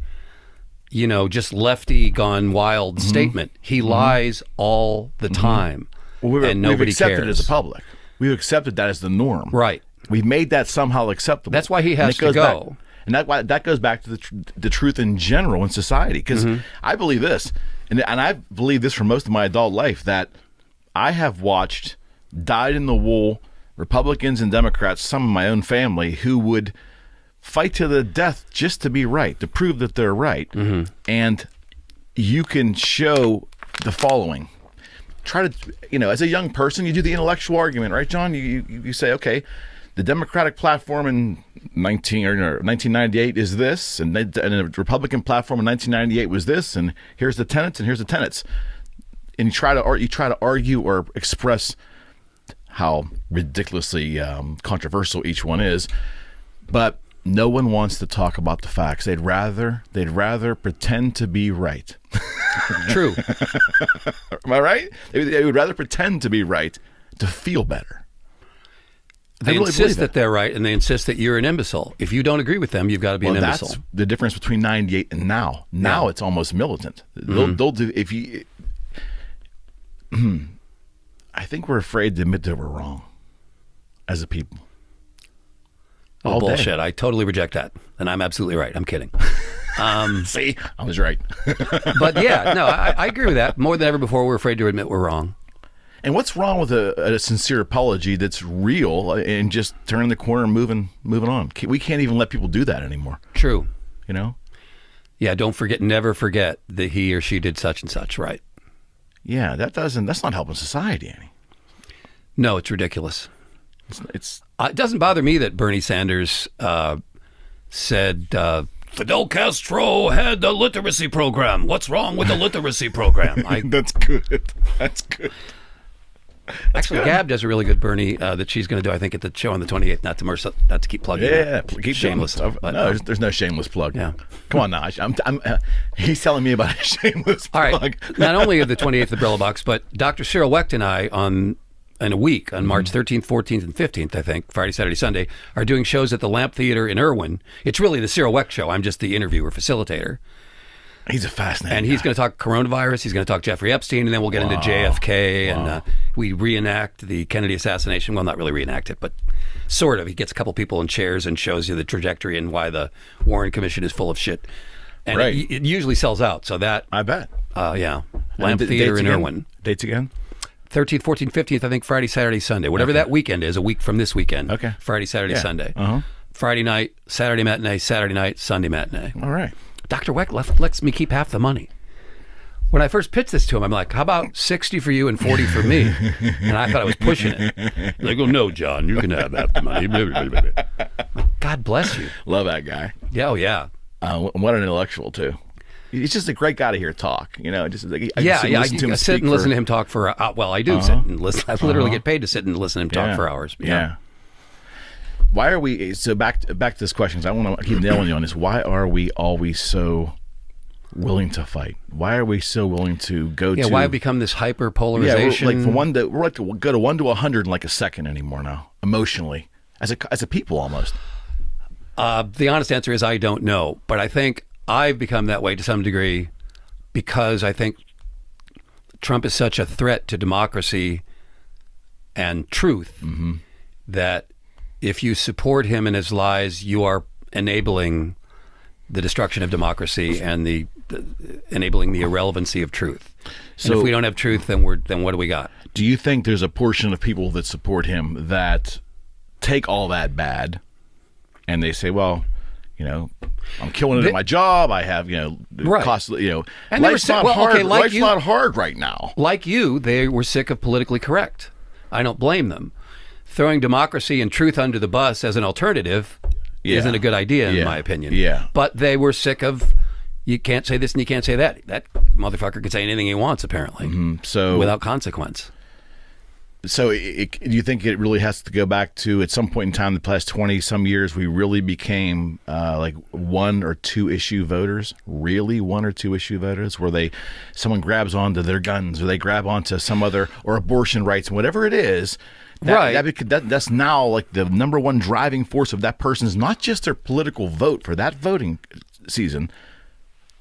just lefty gone wild statement. He lies all the time, and nobody we've accepted cares. it as a public. We've accepted that as the norm. Right. We've made that somehow acceptable. That's why he has And it to goes go. Back, and that goes back to the truth in general in society. Because I believe this, and I've believed this for most of my adult life, that I have watched dyed-in-the-wool Republicans and Democrats, some of my own family, who would fight to the death just to be right, to prove that they're right. And you can show the following. Try to, as a young person, you do the intellectual argument, right, John? You say, okay, the Democratic platform in 1998 is this, and the Republican platform in 1998 was this, and here's the tenets, and here's the tenets. And you try to argue or express how ridiculously controversial each one is, but no one wants to talk about the facts. They'd rather pretend to be right. True. Am I right? They would rather pretend to be right to feel better. They really believe insist that they're right, and they insist that you're an imbecile. If you don't agree with them, you've got to be an imbecile. That's the difference between 98 and now. Now it's almost militant. They'll do if you. I think we're afraid to admit that we're wrong as a people. Oh, bullshit. I totally reject that. And I'm absolutely right. I'm kidding. See, I was right. But yeah, no, I agree with that. More than ever before, we're afraid to admit we're wrong. And what's wrong with a sincere apology that's real and just turning the corner and moving on? We can't even let people do that anymore. True. You know? Yeah, never forget that he or she did such and such, right? Yeah, that's not helping society any. No, it's ridiculous. It's It doesn't bother me that Bernie Sanders said Fidel Castro had a literacy program. What's wrong with the literacy program? that's good. That's good. Actually, Gab does a really good Bernie that she's going to do, I think, at the show on the 28th. Not to keep plugging. Yeah, keep shameless. But, no, there's no shameless plug. Yeah. Come on now. He's telling me about a shameless All plug. right. Not only of the 28th of Brillo Box, but Dr. Cyril Wecht and I in a week, on March 13th, 14th, and 15th, I think, Friday, Saturday, Sunday, are doing shows at the Lamp Theater in Irwin. It's really the Cyril Wecht show. I'm just the interviewer facilitator. He's a fascinating And he's guy. going to talk coronavirus. He's going to talk Jeffrey Epstein, and then we'll get into JFK, and we reenact the Kennedy assassination. Well, not really reenact it, but sort of. He gets a couple people in chairs and shows you the trajectory and why the Warren Commission is full of shit. And Right. it usually sells out, so that, I bet. yeah. And Lamp Theater dates in again? Irwin. Dates again? 13th, 14th, 15th, I think Friday, Saturday, Sunday. Whatever that weekend is, a week from this weekend. Okay. Friday, Saturday, Yeah. Sunday. Uh-huh. Friday night, Saturday matinee, Saturday night, Sunday matinee. All right. Dr. Weck lets me keep half the money. When I first pitched this to him, I'm like, how about 60 for you and 40 for me? And I thought I was pushing it. They go, no, John, you can have half the money. God bless you. Love that guy. Yeah, oh, yeah. What an intellectual, too. He's just a great guy to hear talk. You know, just like, I Yeah, can sit and listen to him sit and speak listen to him talk for, well, I do sit and listen. I literally get paid to sit and listen to him talk Yeah. for hours. Yeah. Why are we, so back to this question, 'cause I want to keep nailing you on this. Why are we always so willing to fight? Why are we so willing to go to... Why become this hyper Yeah, polarization? we're like to go to 1 to 100 in like a second anymore now, emotionally, as a people almost. The honest answer is I don't know, but I think I've become that way to some degree because I think Trump is such a threat to democracy and truth that if you support him in his lies, you are enabling the destruction of democracy and the enabling the irrelevancy of truth. So And if we don't have truth, then what do we got? Do you think there's a portion of people that support him that take all that bad and they say, well, you know, I'm killing it at my job. I have, Right. cost, And they were life's not well, hard. okay, like Life's you- not hard right now. Like you, they were sick of politically correct. I don't blame them. Throwing democracy and truth under the bus as an alternative isn't a good idea, in my opinion. Yeah. But they were sick of, you can't say this and you can't say that. That motherfucker can say anything he wants, apparently, So without consequence. So do you think it really has to go back to, at some point in time, the past 20-some years, we really became like 1 or 2 issue voters? Really 1 or 2 issue voters? Where someone grabs onto their guns or they grab onto some other, or abortion rights and whatever it is. That's now like the number one driving force of that person's, not just their political vote for that voting season.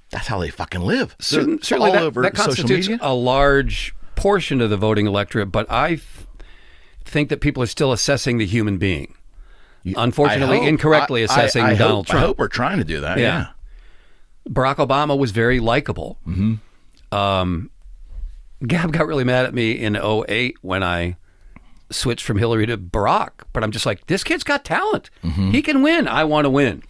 That's how they fucking live. Certainly all that, over that social constitutes media. a large portion of the voting electorate, but I think that people are still assessing the human being. Unfortunately, incorrectly assessing Donald Trump. I hope we're trying to do that. Yeah. Barack Obama was very likable. Gab got really mad at me in 2008 when I switched from Hillary to Barack, but I'm just like, this kid's got talent. He can win. I want to win.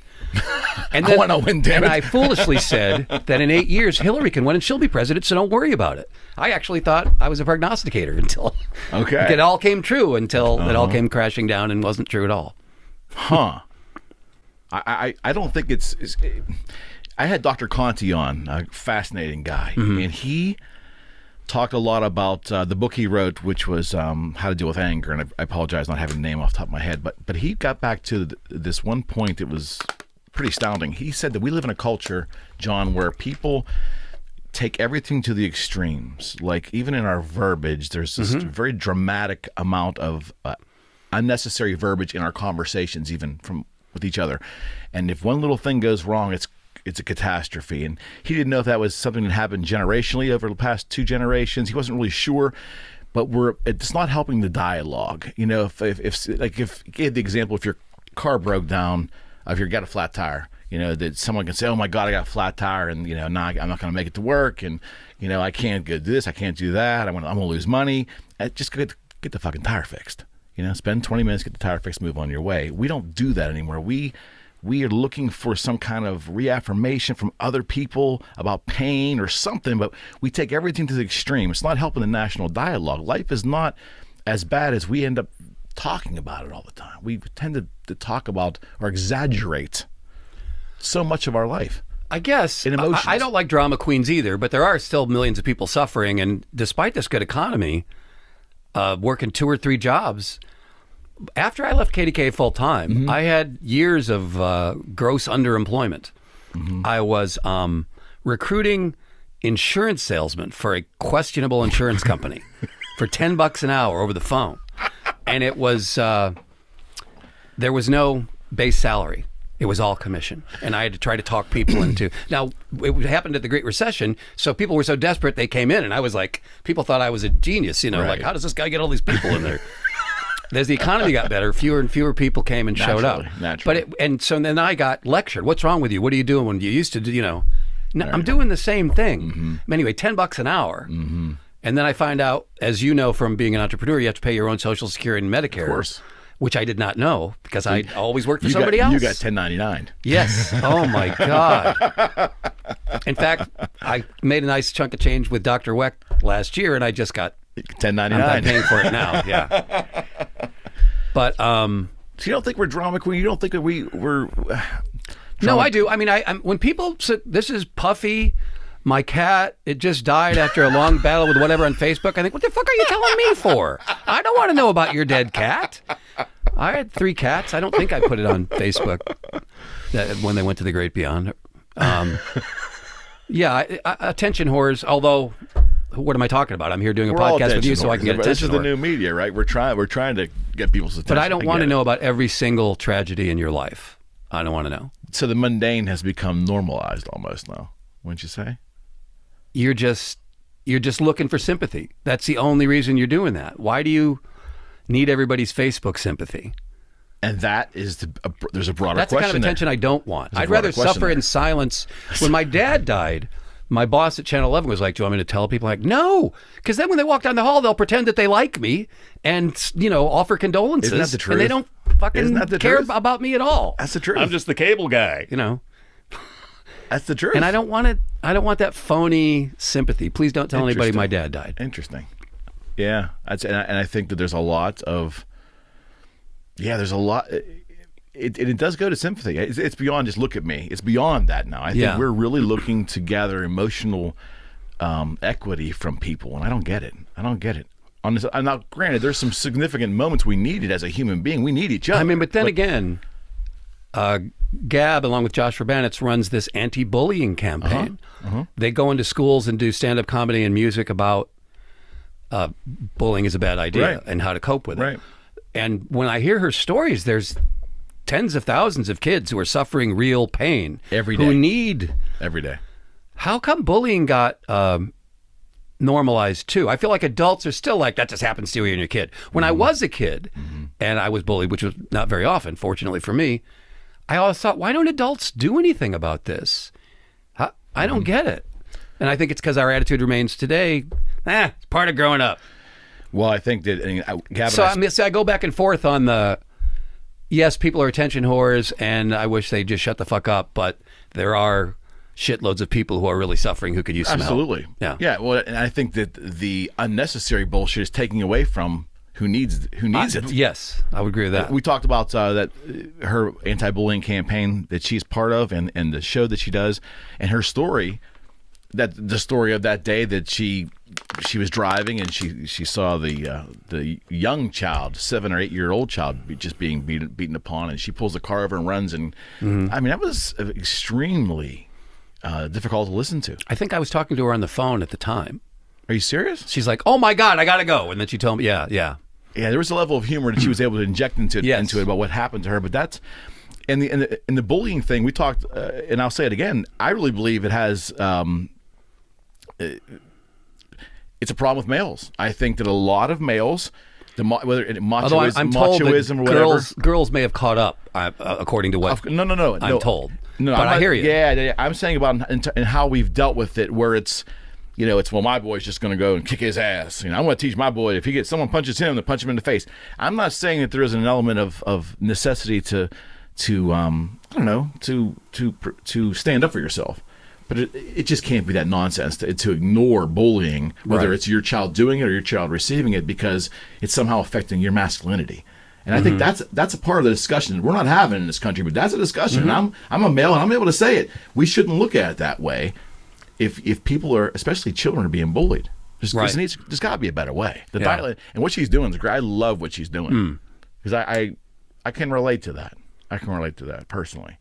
And then, I want to win, damn it. And I foolishly said that in 8 years, Hillary can win and she'll be president, so don't worry about it. I actually thought I was a prognosticator until it all came true, until it all came crashing down and wasn't true at all. Huh. I don't think it's I had Dr. Conti on, a fascinating guy, and he talked a lot about the book he wrote, which was How to Deal with Anger, and I apologize not having the name off the top of my head, but he got back to this one point that was pretty astounding. He said that we live in a culture, John, where people take everything to the extremes. Like, even in our verbiage, there's this very dramatic amount of unnecessary verbiage in our conversations, even with each other. And if one little thing goes wrong, it's a catastrophe. And he didn't know if that was something that happened generationally over the past 2 generations. He wasn't really sure, but it's not helping the dialogue. You know, if you gave the example, if your car broke down, if you got a flat tire, that someone can say, oh my God, I got a flat tire, and I'm not going to make it to work, and I can't do this, I can't do that, I'm going to lose money. Just get the fucking tire fixed. Spend 20 minutes, get the tire fixed, move on your way. We don't do that anymore. We we are looking for some kind of reaffirmation from other people about pain or something, but we take everything to the extreme. It's not helping the national dialogue. Life is not as bad as we end up talking about it all the time. We tend to talk about or exaggerate so much of our life. I guess In emotions. I don't like drama queens either, but there are still millions of people suffering. And despite this good economy, working 2 or 3 jobs, after I left KDK full time, I had years of gross underemployment. I was recruiting insurance salesmen for a questionable insurance company for $10 an hour over the phone. And it was, there was no base salary. It was all commission. And I had to try to talk people into, now it happened at the Great Recession. So people were so desperate they came in and I was like, people thought I was a genius, you know, Right. like how does this guy get all these people in there? As the economy got better, fewer and fewer people came and showed up. Naturally. And so then I got lectured. What's wrong with you? What are you doing when you used to do, you know? No, I'm doing the same thing. Anyway, $10 an hour. And then I find out, as you know from being an entrepreneur, you have to pay your own Social Security and Medicare. Of course. Which I did not know because I always worked for somebody else. You got 1099. Yes. Oh my God. In fact, I made a nice chunk of change with Dr. Weck last year, and I just got 1099. I'm paying for it now. Yeah. But So you don't think we're drama queen? You don't think that we're no, I do. I mean, I'm when people say this is Puffy, my cat, it just died after a long battle with whatever on Facebook. I think, what the fuck are you telling me for? I don't want to know about your dead cat. I had 3 cats. I don't think I put it on Facebook when they went to the great beyond. Yeah, attention whores. Although, what am I talking about? I'm here doing a We're all podcast with you, attention so I can get whores. attention. This is the whore. new media, right? We're trying to get people's attention. But I don't want get to know it. about every single tragedy in your life. I don't want to know. So the mundane has become normalized almost now. Wouldn't you say? You're just looking for sympathy. That's the only reason you're doing that. Why do you need everybody's Facebook sympathy? And that is there's a broader That's the question kind of attention there. I don't want. There's a I'd rather broader question suffer there. in silence. When my dad died, my boss at Channel 11 was like, "Do you want me to tell people?" Like, no, because then when they walk down the hall, they'll pretend that they like me and offer condolences. Isn't that the truth? And they don't fucking Isn't that the care truth? about me at all. That's the truth. I'm just the cable guy. That's the truth. And I don't want it. I don't want that phony sympathy. Please don't tell anybody Interesting. my dad died. Interesting. Yeah, and I think that there's a lot of. Yeah, there's a lot. It does go to sympathy. It's beyond just look at me. It's beyond that now. I think we're really looking to gather emotional equity from people, and I don't get it. On this, now, granted, there's some significant moments we need it as a human being. We need each other. I mean, but then again, Gab, along with Josh Urbanitz, runs this anti-bullying campaign. They go into schools and do stand-up comedy and music about bullying is a bad idea and how to cope with it. Right. And when I hear her stories, there's tens of thousands of kids who are suffering real pain Every day. who need. Every day. How come bullying got normalized too? I feel like adults are still like, that just happens to you and your kid. When I was a kid and I was bullied, which was not very often, fortunately for me, I always thought, why don't adults do anything about this? I don't get it. And I think it's because our attitude remains today, it's part of growing up. Well, I think that Gavin. So I go back and forth on the, yes, people are attention whores, and I wish they'd just shut the fuck up, but there are shitloads of people who are really suffering who could use some help. Absolutely. Yeah. Well, and I think that the unnecessary bullshit is taking away from who needs it. Yes, I would agree with that. We talked about that her anti-bullying campaign that she's part of, and the show that she does, and her story. That the story of that day that she was driving and she saw the young child, 7 or 8 year old child, just being beaten upon, and she pulls the car over and runs. And I mean, that was extremely difficult to listen to. I think I was talking to her on the phone at the time. Are you serious? She's like, "Oh my God, I gotta go," and then she told me, "Yeah." Yeah, there was a level of humor that she was able to inject into it about what happened to her. But that's in the bullying thing we talked, and I'll say it again. I really believe it has. It's a problem with males. I think that a lot of males, whether it I'm told machoism or that whatever, girls may have caught up, according to what no, I'm told. No, but I hear you. Yeah, I'm saying about in how we've dealt with it, where it's, it's, well, my boy's just going to go and kick his ass. I'm going to teach my boy, if someone punches him, to punch him in the face. I'm not saying that there isn't an element of necessity to I don't know, to stand up for yourself. But it just can't be that nonsense to ignore bullying, whether it's your child doing it or your child receiving it, because it's somehow affecting your masculinity. And I think that's a part of the discussion we're not having in this country, but that's a discussion. And I'm a male, and I'm able to say it. We shouldn't look at it that way. If people are, especially children, are being bullied, there's got to be a better way. And what she's doing is great. I love what she's doing because I can relate to that. I can relate to that personally.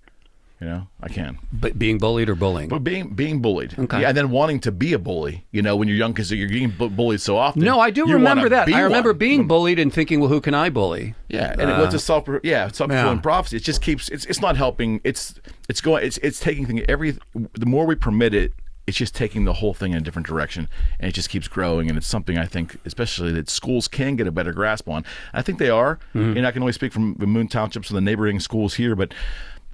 You know, I can. But being bullied or bullying? But being bullied. Okay. Yeah, and then wanting to be a bully, you know, when you're young, because you're getting bullied so often. No, I do remember that. I remember being bullied and thinking, well, who can I bully? Yeah, and it was a self-fulfilling prophecy. It just keeps, it's not helping. It's taking things, the more we permit it, it's just taking the whole thing in a different direction, and it just keeps growing. And it's something I think, especially that schools can get a better grasp on. I think they are, and I can only speak from the Moon Townships and the neighboring schools here, but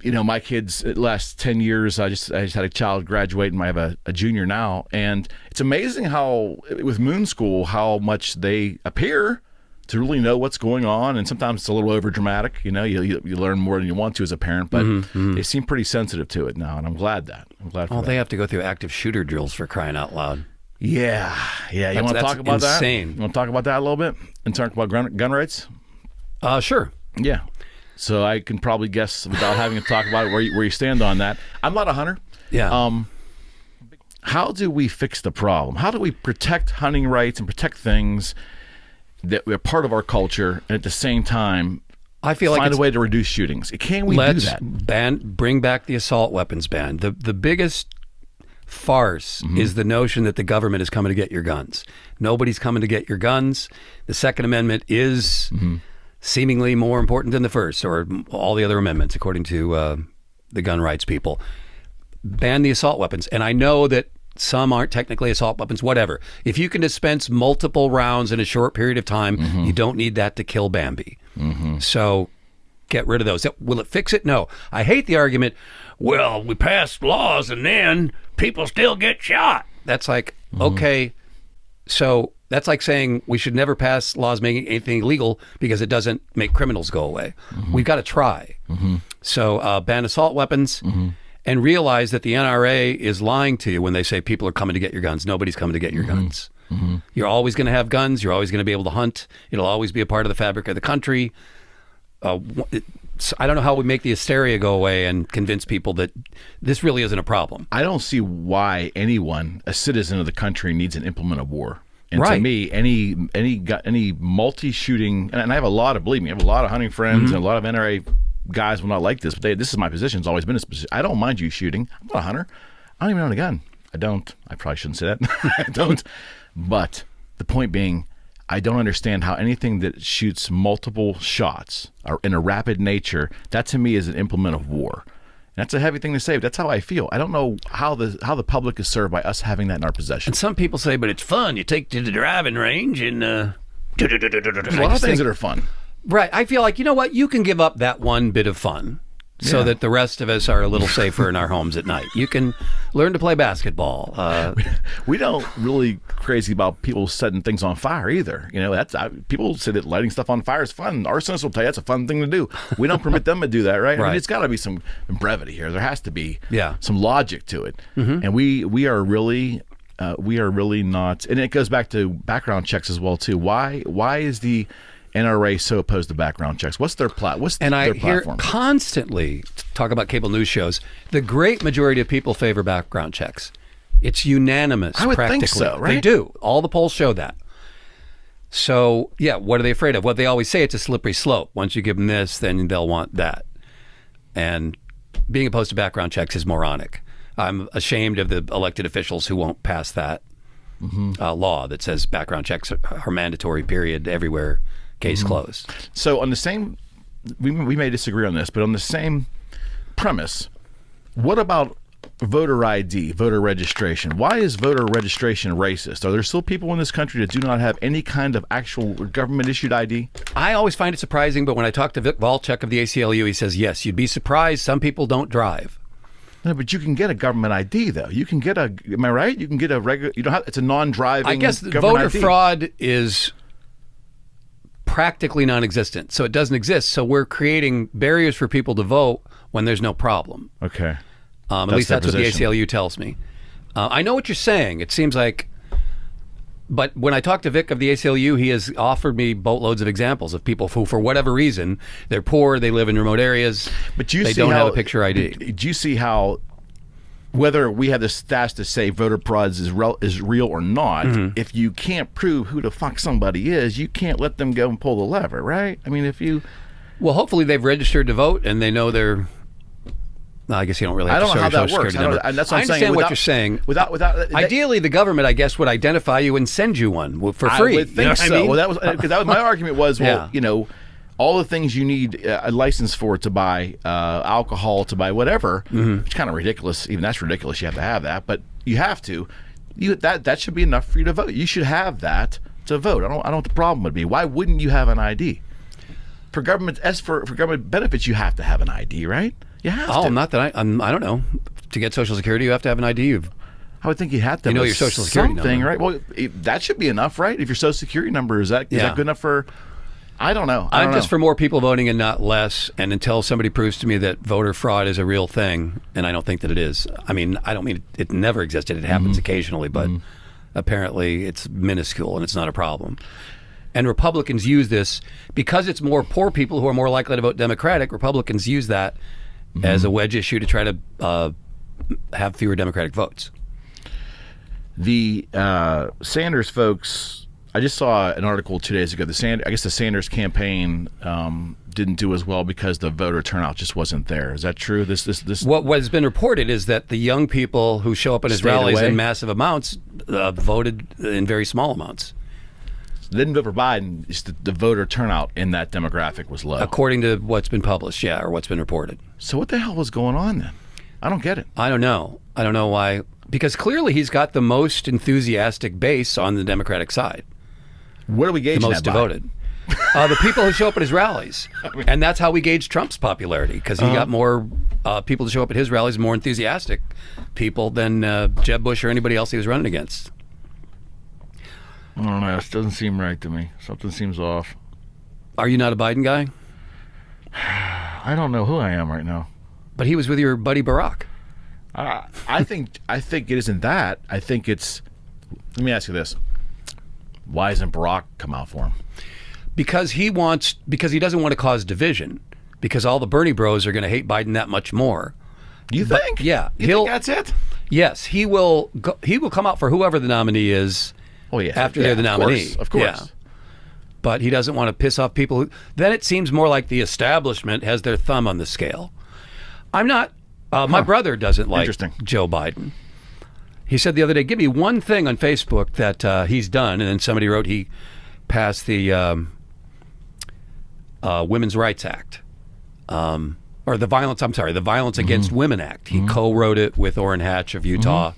you know, my kids, last 10 years, I just had a child graduate, and I have a junior now. And it's amazing how, with Moon School, how much they appear to really know what's going on. And sometimes it's a little over dramatic. You know, you learn more than you want to as a parent, but they seem pretty sensitive to it now. And I'm glad for that. They have to go through active shooter drills, for crying out loud. Yeah. You want to talk about insane. that? You want to talk about that a little bit and talk about gun rights? Sure. Yeah. So I can probably guess without having to talk about it where you stand on that. I'm not a hunter. Yeah. How do we fix the problem? How do we protect hunting rights and protect things that are part of our culture, and at the same time, I feel find a way to reduce shootings? Can we do that? Bring back the assault weapons ban. The biggest farce is the notion that the government is coming to get your guns. Nobody's coming to get your guns. The Second Amendment is seemingly more important than the First, or all the other amendments, according to the gun rights people. Ban the assault weapons. And I know that some aren't technically assault weapons, whatever. If you can dispense multiple rounds in a short period of time, you don't need that to kill Bambi. So get rid of those. Will it fix it? No. I hate the argument, well, we passed laws and then people still get shot. That's like, okay, so that's like saying we should never pass laws making anything illegal because it doesn't make criminals go away. We've got to try. So ban assault weapons and realize that the NRA is lying to you when they say people are coming to get your guns. Nobody's coming to get your guns. You're always going to have guns. You're always going to be able to hunt. It'll always be a part of the fabric of the country. I don't know how we make the hysteria go away and convince people that this really isn't a problem. I don't see why a citizen of the country, needs an implement of war. And to me, any multi-shooting, and I have a lot of, believe me, I have a lot of hunting friends and a lot of NRA guys will not like this, but this is my position. It's always been this position. I don't mind you shooting. I'm not a hunter. I don't even own a gun. I don't. I probably shouldn't say that. I don't. But the point being, I don't understand how anything that shoots multiple shots or in a rapid nature, that to me is an implement of war. And that's a heavy thing to say, but that's how I feel. I don't know how the public is served by us having that in our possession. And some people say, but it's fun. You take to the driving range and there's a lot of things that are fun. Right. I feel like, you know what? You can give up that one bit of fun so that the rest of us are a little safer in our homes at night. You can learn to play basketball. We don't really crazy about people setting things on fire either. You know, people say that lighting stuff on fire is fun. Arsonists will tell you that's a fun thing to do. We don't permit them to do that, right? I mean, it's got to be some brevity here. There has to be some logic to it. And we are really not. And it goes back to background checks as well too. Why is the NRA so opposed to background checks? What's their platform? And I hear constantly talk about cable news shows. The great majority of people favor background checks. It's unanimous. I would practically. think so, right? They do. All the polls show that. So, yeah, what are they afraid of? Well, they always say it's a slippery slope. Once you give them this, then they'll want that. And being opposed to background checks is moronic. I'm ashamed of the elected officials who won't pass that law that says background checks are mandatory, period, everywhere. Case closed. So on the same, we may disagree on this, but on the same premise, what about voter ID, voter registration? Why is voter registration racist? Are there still people in this country that do not have any kind of actual government-issued ID? I always find it surprising, but when I talk to Vic Volchek of the ACLU, he says, yes, you'd be surprised. Some people don't drive. No, but you can get a government ID, though. You can get am I right? You can get a regular, you don't have, it's a non-driving I guess voter ID. Fraud is practically non-existent. So it doesn't exist. So we're creating barriers for people to vote when there's no problem. Okay. At least that's what the position. ACLU tells me. I know what you're saying. It seems like, but when I talked to Vic of the ACLU, he has offered me boatloads of examples of people who, for whatever reason, they're poor, they live in remote areas, But they don't have a picture ID. Do you see how, whether we have the stats to say voter fraud is real or not, if you can't prove who the fuck somebody is, you can't let them go and pull the lever, right? I mean, if you... Well, hopefully they've registered to vote and they know they're... No, I guess you don't really have to show your Social Security number. That's what I I'm saying. understand what you're saying. Ideally, the government, I guess, would identify you and send you one for free. I would think so. I mean? Well, that was my argument was, well, all the things you need a license for, to buy alcohol, to buy whatever, which is kind of ridiculous. Even that's ridiculous. You have to have that, but you have to. That should be enough for you to vote. You should have that to vote. I don't know what the problem would be. Why wouldn't you have an ID? For government benefits, you have to have an ID, right? You have to. Oh, not that I don't know. To get Social Security, you have to have an ID. I would think you have to. You know have your Social Security number, right? Well, that should be enough, right? If your Social Security number is that good enough for? I don't know. I'm just for more people voting and not less. And until somebody proves to me that voter fraud is a real thing, and I don't think that it is. I mean, I don't mean it never existed. It happens occasionally, but apparently it's minuscule and it's not a problem. And Republicans use this because it's more poor people who are more likely to vote Democratic. Republicans use that as a wedge issue to try to have fewer Democratic votes. The Sanders folks, I just saw an article 2 days ago. I guess the Sanders campaign didn't do as well because the voter turnout just wasn't there. Is that true? What has been reported is that the young people who show up at his rallies in massive amounts voted in very small amounts. They didn't vote for Biden. Just the voter turnout in that demographic was low, according to what's been published, or what's been reported. So what the hell was going on then? I don't get it. I don't know. I don't know why. Because clearly he's got the most enthusiastic base on the Democratic side. What are we gauging? The most devoted. The people who show up at his rallies. And that's how we gauge Trump's popularity, because he got more people to show up at his rallies, more enthusiastic people than Jeb Bush or anybody else he was running against. I don't know. This doesn't seem right to me. Something seems off. Are you not a Biden guy? I don't know who I am right now. But he was with your buddy Barack. I think it isn't that. I think it's. Let me ask you this: why hasn't Barack come out for him? Because he doesn't want to cause division. Because all the Bernie bros are going to hate Biden that much more. You think? Yeah. You think that's it? Yes, he will. He will come out for whoever the nominee is. Oh yeah. After they're the nominee, of course. Yeah. But he doesn't want to piss off people. Then it seems more like the establishment has their thumb on the scale. I'm not. My brother doesn't like Joe Biden. He said the other day, give me one thing on Facebook that he's done. And then somebody wrote he passed the Women's Rights Act. Or the Violence Against Women Act. He co-wrote it with Orrin Hatch of Utah.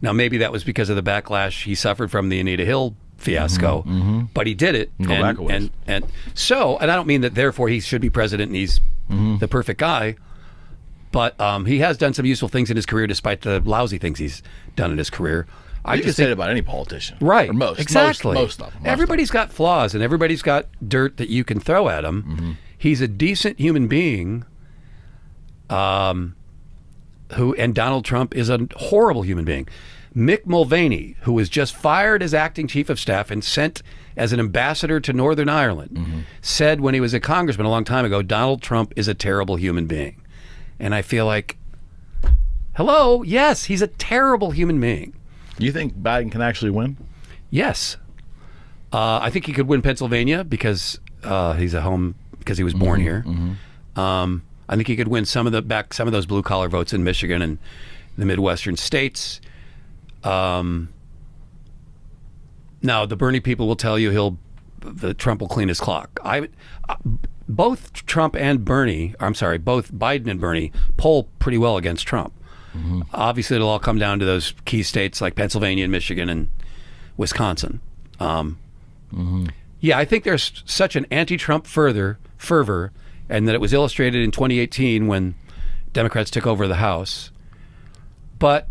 Now, maybe that was because of the backlash he suffered from the Anita Hill fiasco, but he did it. And I don't mean that therefore he should be president and he's the perfect guy, but he has done some useful things in his career despite the lousy things he's done in his career. You can say it about any politician. Right. Or most. Exactly. Most of them. Everybody's got flaws and everybody's got dirt that you can throw at him. He's a decent human being. And Donald Trump is a horrible human being. Mick Mulvaney, who was just fired as acting chief of staff and sent as an ambassador to Northern Ireland, said when he was a congressman a long time ago, Donald Trump is a terrible human being. And I feel like, hello, yes, he's a terrible human being. Do you think Biden can actually win? Yes. I think he could win Pennsylvania because he's a home, because he was born here. I think he could win some of those blue collar votes in Michigan and the Midwestern states. Now the Bernie people will tell you Trump will clean his clock. Both Biden and Bernie poll pretty well against Trump. Obviously, it'll all come down to those key states like Pennsylvania and Michigan and Wisconsin. Yeah, I think there's such an anti-Trump fervor. And that it was illustrated in 2018 when Democrats took over the House. But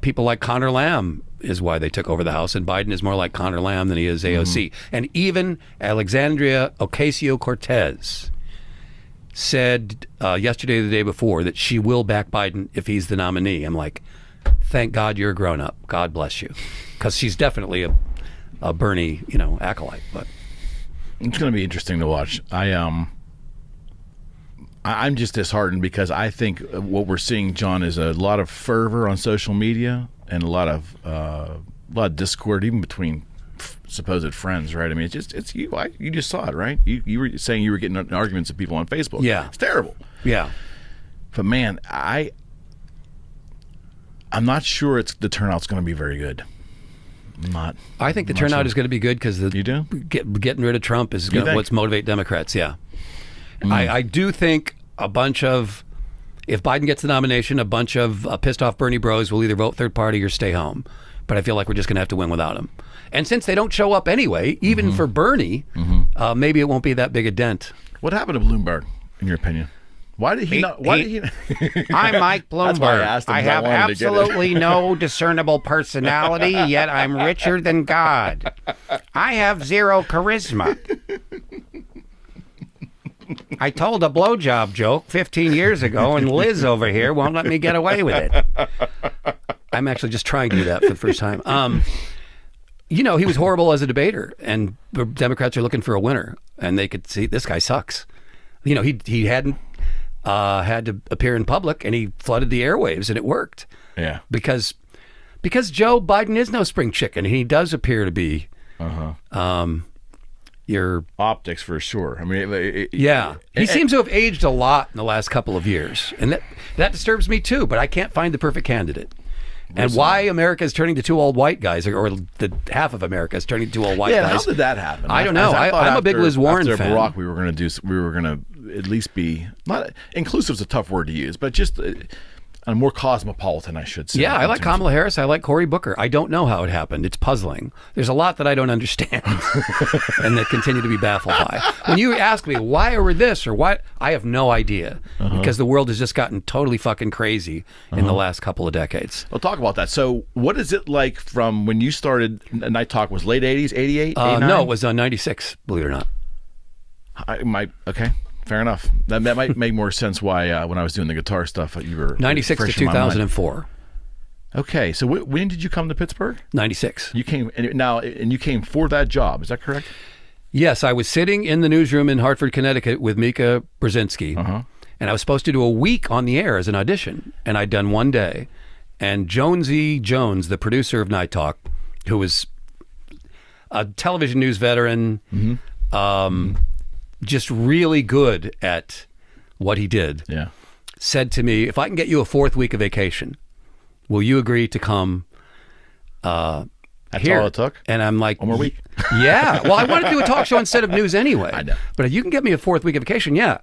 people like Connor Lamb is why they took over the House, and Biden is more like Connor Lamb than he is AOC. And even Alexandria Ocasio-Cortez said yesterday or the day before that she will back Biden if he's the nominee. I'm like, thank God you're a grown-up. God bless you. Because she's definitely a Bernie, acolyte. But it's going to be interesting to watch. I'm just disheartened because I think what we're seeing, John, is a lot of fervor on social media and a lot of discord, even between supposed friends, right? I mean, it's you. You just saw it, right? You were saying you were getting in arguments with people on Facebook. Yeah, it's terrible. Yeah, but man, I'm not sure the turnout's going to be very good. I think the turnout is going to be good because you do getting rid of Trump is what's motivate Democrats. Yeah, I do think if Biden gets the nomination, a bunch of pissed off Bernie bros will either vote third party or stay home. But I feel like we're just going to have to win without him. And since they don't show up anyway, even for Bernie, maybe it won't be that big a dent. What happened to Bloomberg, in your opinion? Why did he not? I'm Mike Bloomberg. That's why I asked him, I have absolutely no discernible personality, yet I'm richer than God. I have zero charisma. I told a blowjob joke 15 years ago, and Liz over here won't let me get away with it. I'm actually just trying to do that for the first time. He was horrible as a debater, and the Democrats are looking for a winner, and they could see this guy sucks. He hadn't had to appear in public, and he flooded the airwaves, and it worked. Yeah, because Joe Biden is no spring chicken, and he does appear to be. Your optics for sure. I mean, he seems to have aged a lot in the last couple of years, and that disturbs me too. But I can't find the perfect candidate. And why America is turning to two old white guys, or the half of America is turning to two old white guys. How did that happen? I don't know. I'm a big Liz Warren after fan. Barack, we were going to at least be not inclusive is a tough word to use, but just more cosmopolitan, I should say. Yeah, I like Kamala Harris. I like Cory Booker. I don't know how it happened. It's puzzling. There's a lot that I don't understand and that continue to be baffled by. When you ask me why or this or what, I have no idea because the world has just gotten totally fucking crazy in the last couple of decades. We'll talk about that. So what is it like from when you started Night Talk? Was late 80s, 88, 89? No, it was 96, believe it or not. Okay. Fair enough. That might make more sense why when I was doing the guitar stuff, you were 96 to 2004. Okay, so when did you come to Pittsburgh? 96. You came and you came for that job. Is that correct? Yes, I was sitting in the newsroom in Hartford, Connecticut with Mika Brzezinski, and I was supposed to do a week on the air as an audition, and I'd done one day. And Jonesy Jones, the producer of Night Talk, who was a television news veteran, just really good at what he did, said to me, if I can get you a 4th week of vacation, will you agree to come That's here? all it took? And I'm like, one more week? Yeah. Well, I wanted to do a talk show instead of news anyway. I know. But if you can get me a 4th week of vacation, yeah.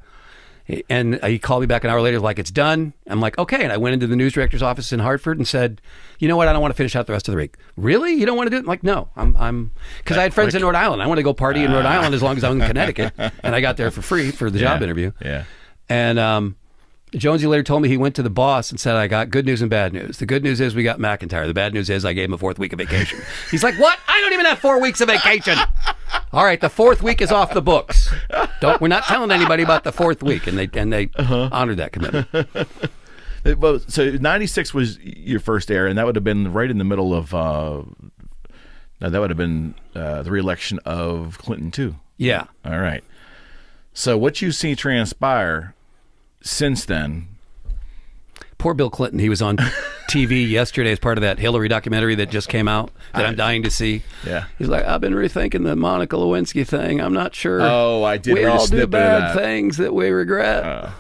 And he called me back an hour later, like, it's done. I'm like, okay. And I went into the news director's office in Hartford and said, you know what? I don't want to finish out the rest of the week. Really? You don't want to do it? I'm like, no. Because I had friends in Rhode Island. I want to go party in Rhode Island as long as I'm in Connecticut. And I got there for free for the job interview. Yeah. And Jonesy later told me he went to the boss and said, I got good news and bad news. The good news is we got McIntire. The bad news is I gave him a 4th week of vacation. He's like, what? I don't even have 4 weeks of vacation. All right, the 4th week is off the books. We're not telling anybody about the 4th week, and they honored that commitment. So 96 was your first air, and that would have been right in the middle of that would have been the re-election of Clinton too. Yeah. All right. So what you see transpire since then? Poor Bill Clinton. He was on TV yesterday as part of that Hillary documentary that just came out that I'm dying to see. Yeah. He's like, I've been rethinking the Monica Lewinsky thing. I'm not sure. Oh, I did. We all do bad things that we regret.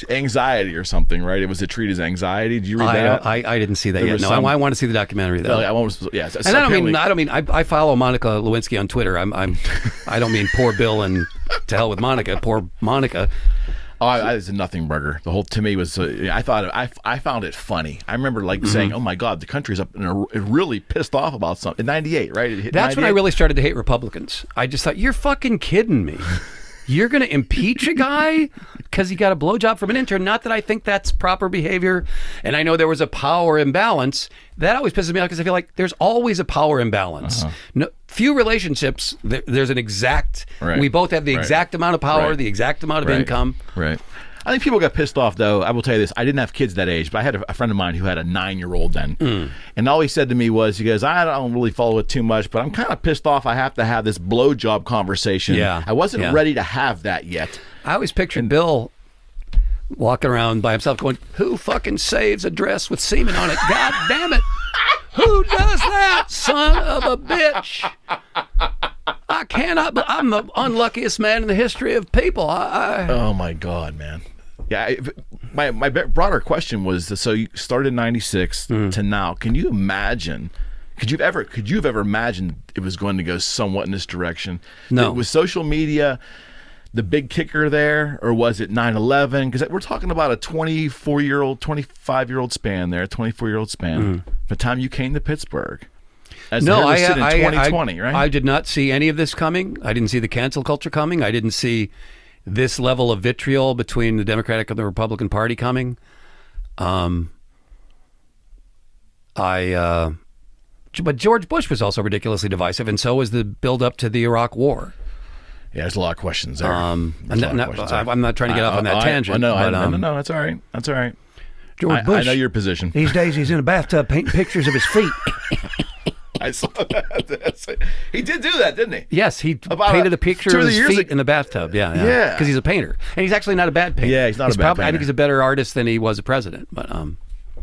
Anxiety or something, right? It was treated as anxiety. Did you read that? I didn't see that yet. No, I want to see the documentary though. And I don't mean. I follow Monica Lewinsky on Twitter. I don't mean poor Bill and to hell with Monica. Poor Monica. Oh, it's a nothing burger. The whole to me was. I found it funny. I remember saying, "Oh my God, the country's up and really pissed off about something." In '98, right? That's when I really started to hate Republicans. I just thought, you're fucking kidding me. You're going to impeach a guy because he got a blowjob from an intern? Not that I think that's proper behavior. And I know there was a power imbalance. That always pisses me off because I feel like there's always a power imbalance. No, few relationships, there's an exact, we both have the exact amount of power, the exact amount of income. Right. I think people got pissed off, though. I will tell you this. I didn't have kids that age, but I had a friend of mine who had a 9-year-old then. And all he said to me was, he goes, I don't really follow it too much, but I'm kind of pissed off I have to have this blowjob conversation. I wasn't ready to have that yet. I always pictured Bill walking around by himself going, who fucking saves a dress with semen on it? God damn it. Who does that, son of a bitch? I cannot, I'm the unluckiest man in the history of people. Oh, my God, man. Yeah, my broader question was, so you started in 96 to now. Can you imagine, could you have ever imagined it was going to go somewhat in this direction? No. Was social media the big kicker there, or was it 9/11? Because we're talking about a 24-year-old, 25-year-old span there, 24-year-old span. The time you came to Pittsburgh. As no, in 2020, right? I did not see any of this coming. I didn't see the cancel culture coming. I didn't see this level of vitriol between the Democratic and the Republican Party coming. But George Bush was also ridiculously divisive, and so was the build-up to the Iraq War. Yeah, there's a lot of questions there. I'm not trying to get off on that tangent. No, that's all right. That's all right. George Bush. I know your position. These days he's in a bathtub painting pictures of his feet. I saw that. He did do that, didn't he? Yes, he painted a picture of his feet in the bathtub. Yeah. Because he's a painter, and he's actually not a bad painter. Yeah, he's not a bad painter. I think he's a better artist than he was a president. But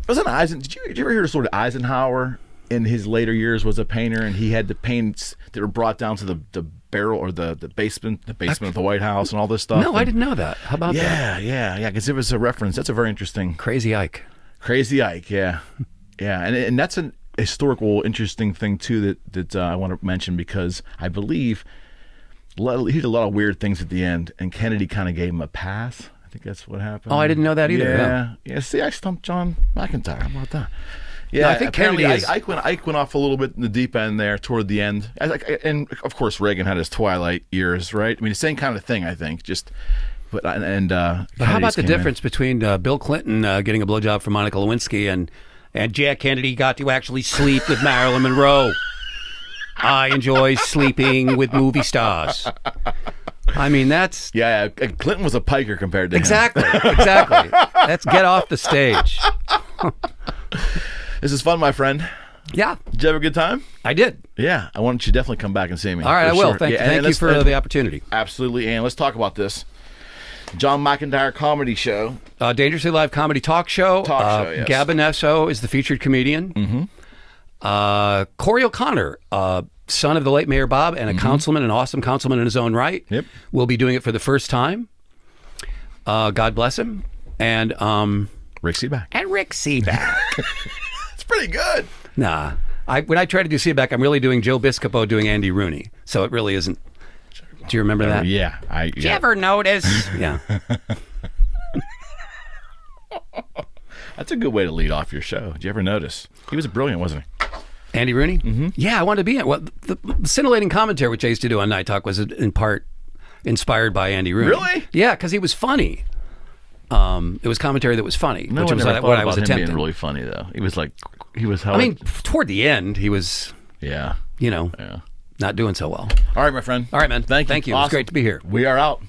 did you ever hear sort of Eisenhower in his later years was a painter, and he had the paints that were brought down to the barrel or the basement of the White House and all this stuff? No, I didn't know that. How about that? Yeah. Because it was a reference. That's a very interesting. Crazy Ike, yeah. And that's an historical, interesting thing too that I want to mention, because I believe he did a lot of weird things at the end, and Kennedy kind of gave him a pass. I think that's what happened. Oh, I didn't know that either. Yeah. See, I stumped John McIntire. How about that? Yeah, no, I think Kennedy Ike went off a little bit in the deep end there toward the end. And of course, Reagan had his twilight years, right? I mean, the same kind of thing, I think. But how about the difference between Bill Clinton getting a blowjob from Monica Lewinsky and Jack Kennedy got to actually sleep with Marilyn Monroe? I enjoy sleeping with movie stars. I mean, that's... Yeah, Clinton was a piker compared to him. Exactly. Let's get off the stage. This is fun, my friend. Yeah. Did you have a good time? I did. Yeah. I want you to definitely come back and see me. All right, I will. Thank you for the opportunity. Absolutely. And let's talk about this. John McIntire Comedy Show. Dangerously Live Comedy Talk Show. Yes. Gavin Esso is the featured comedian. Corey O'Connor, son of the late Mayor Bob and a councilman, an awesome councilman in his own right, will be doing it for the first time. God bless him. And Rick Seaback. It's pretty good. Nah. When I try to do Seaback, I'm really doing Joe Biscopo doing Andy Rooney. So it really isn't. Do you remember that? Yeah. Did you ever notice? Yeah. That's a good way to lead off your show. Did you ever notice? He was brilliant, wasn't he? Andy Rooney? Yeah, I wanted to be in it. Well, the scintillating commentary, which I used to do on Night Talk, was in part inspired by Andy Rooney. Really? Yeah, because he was funny. It was commentary that was funny, which was what I was attempting. Him being really funny, though. He was. I mean, toward the end, he was. Yeah. Not doing so well. All right, my friend. All right, man. Thank you. Awesome. It was great to be here. We are out.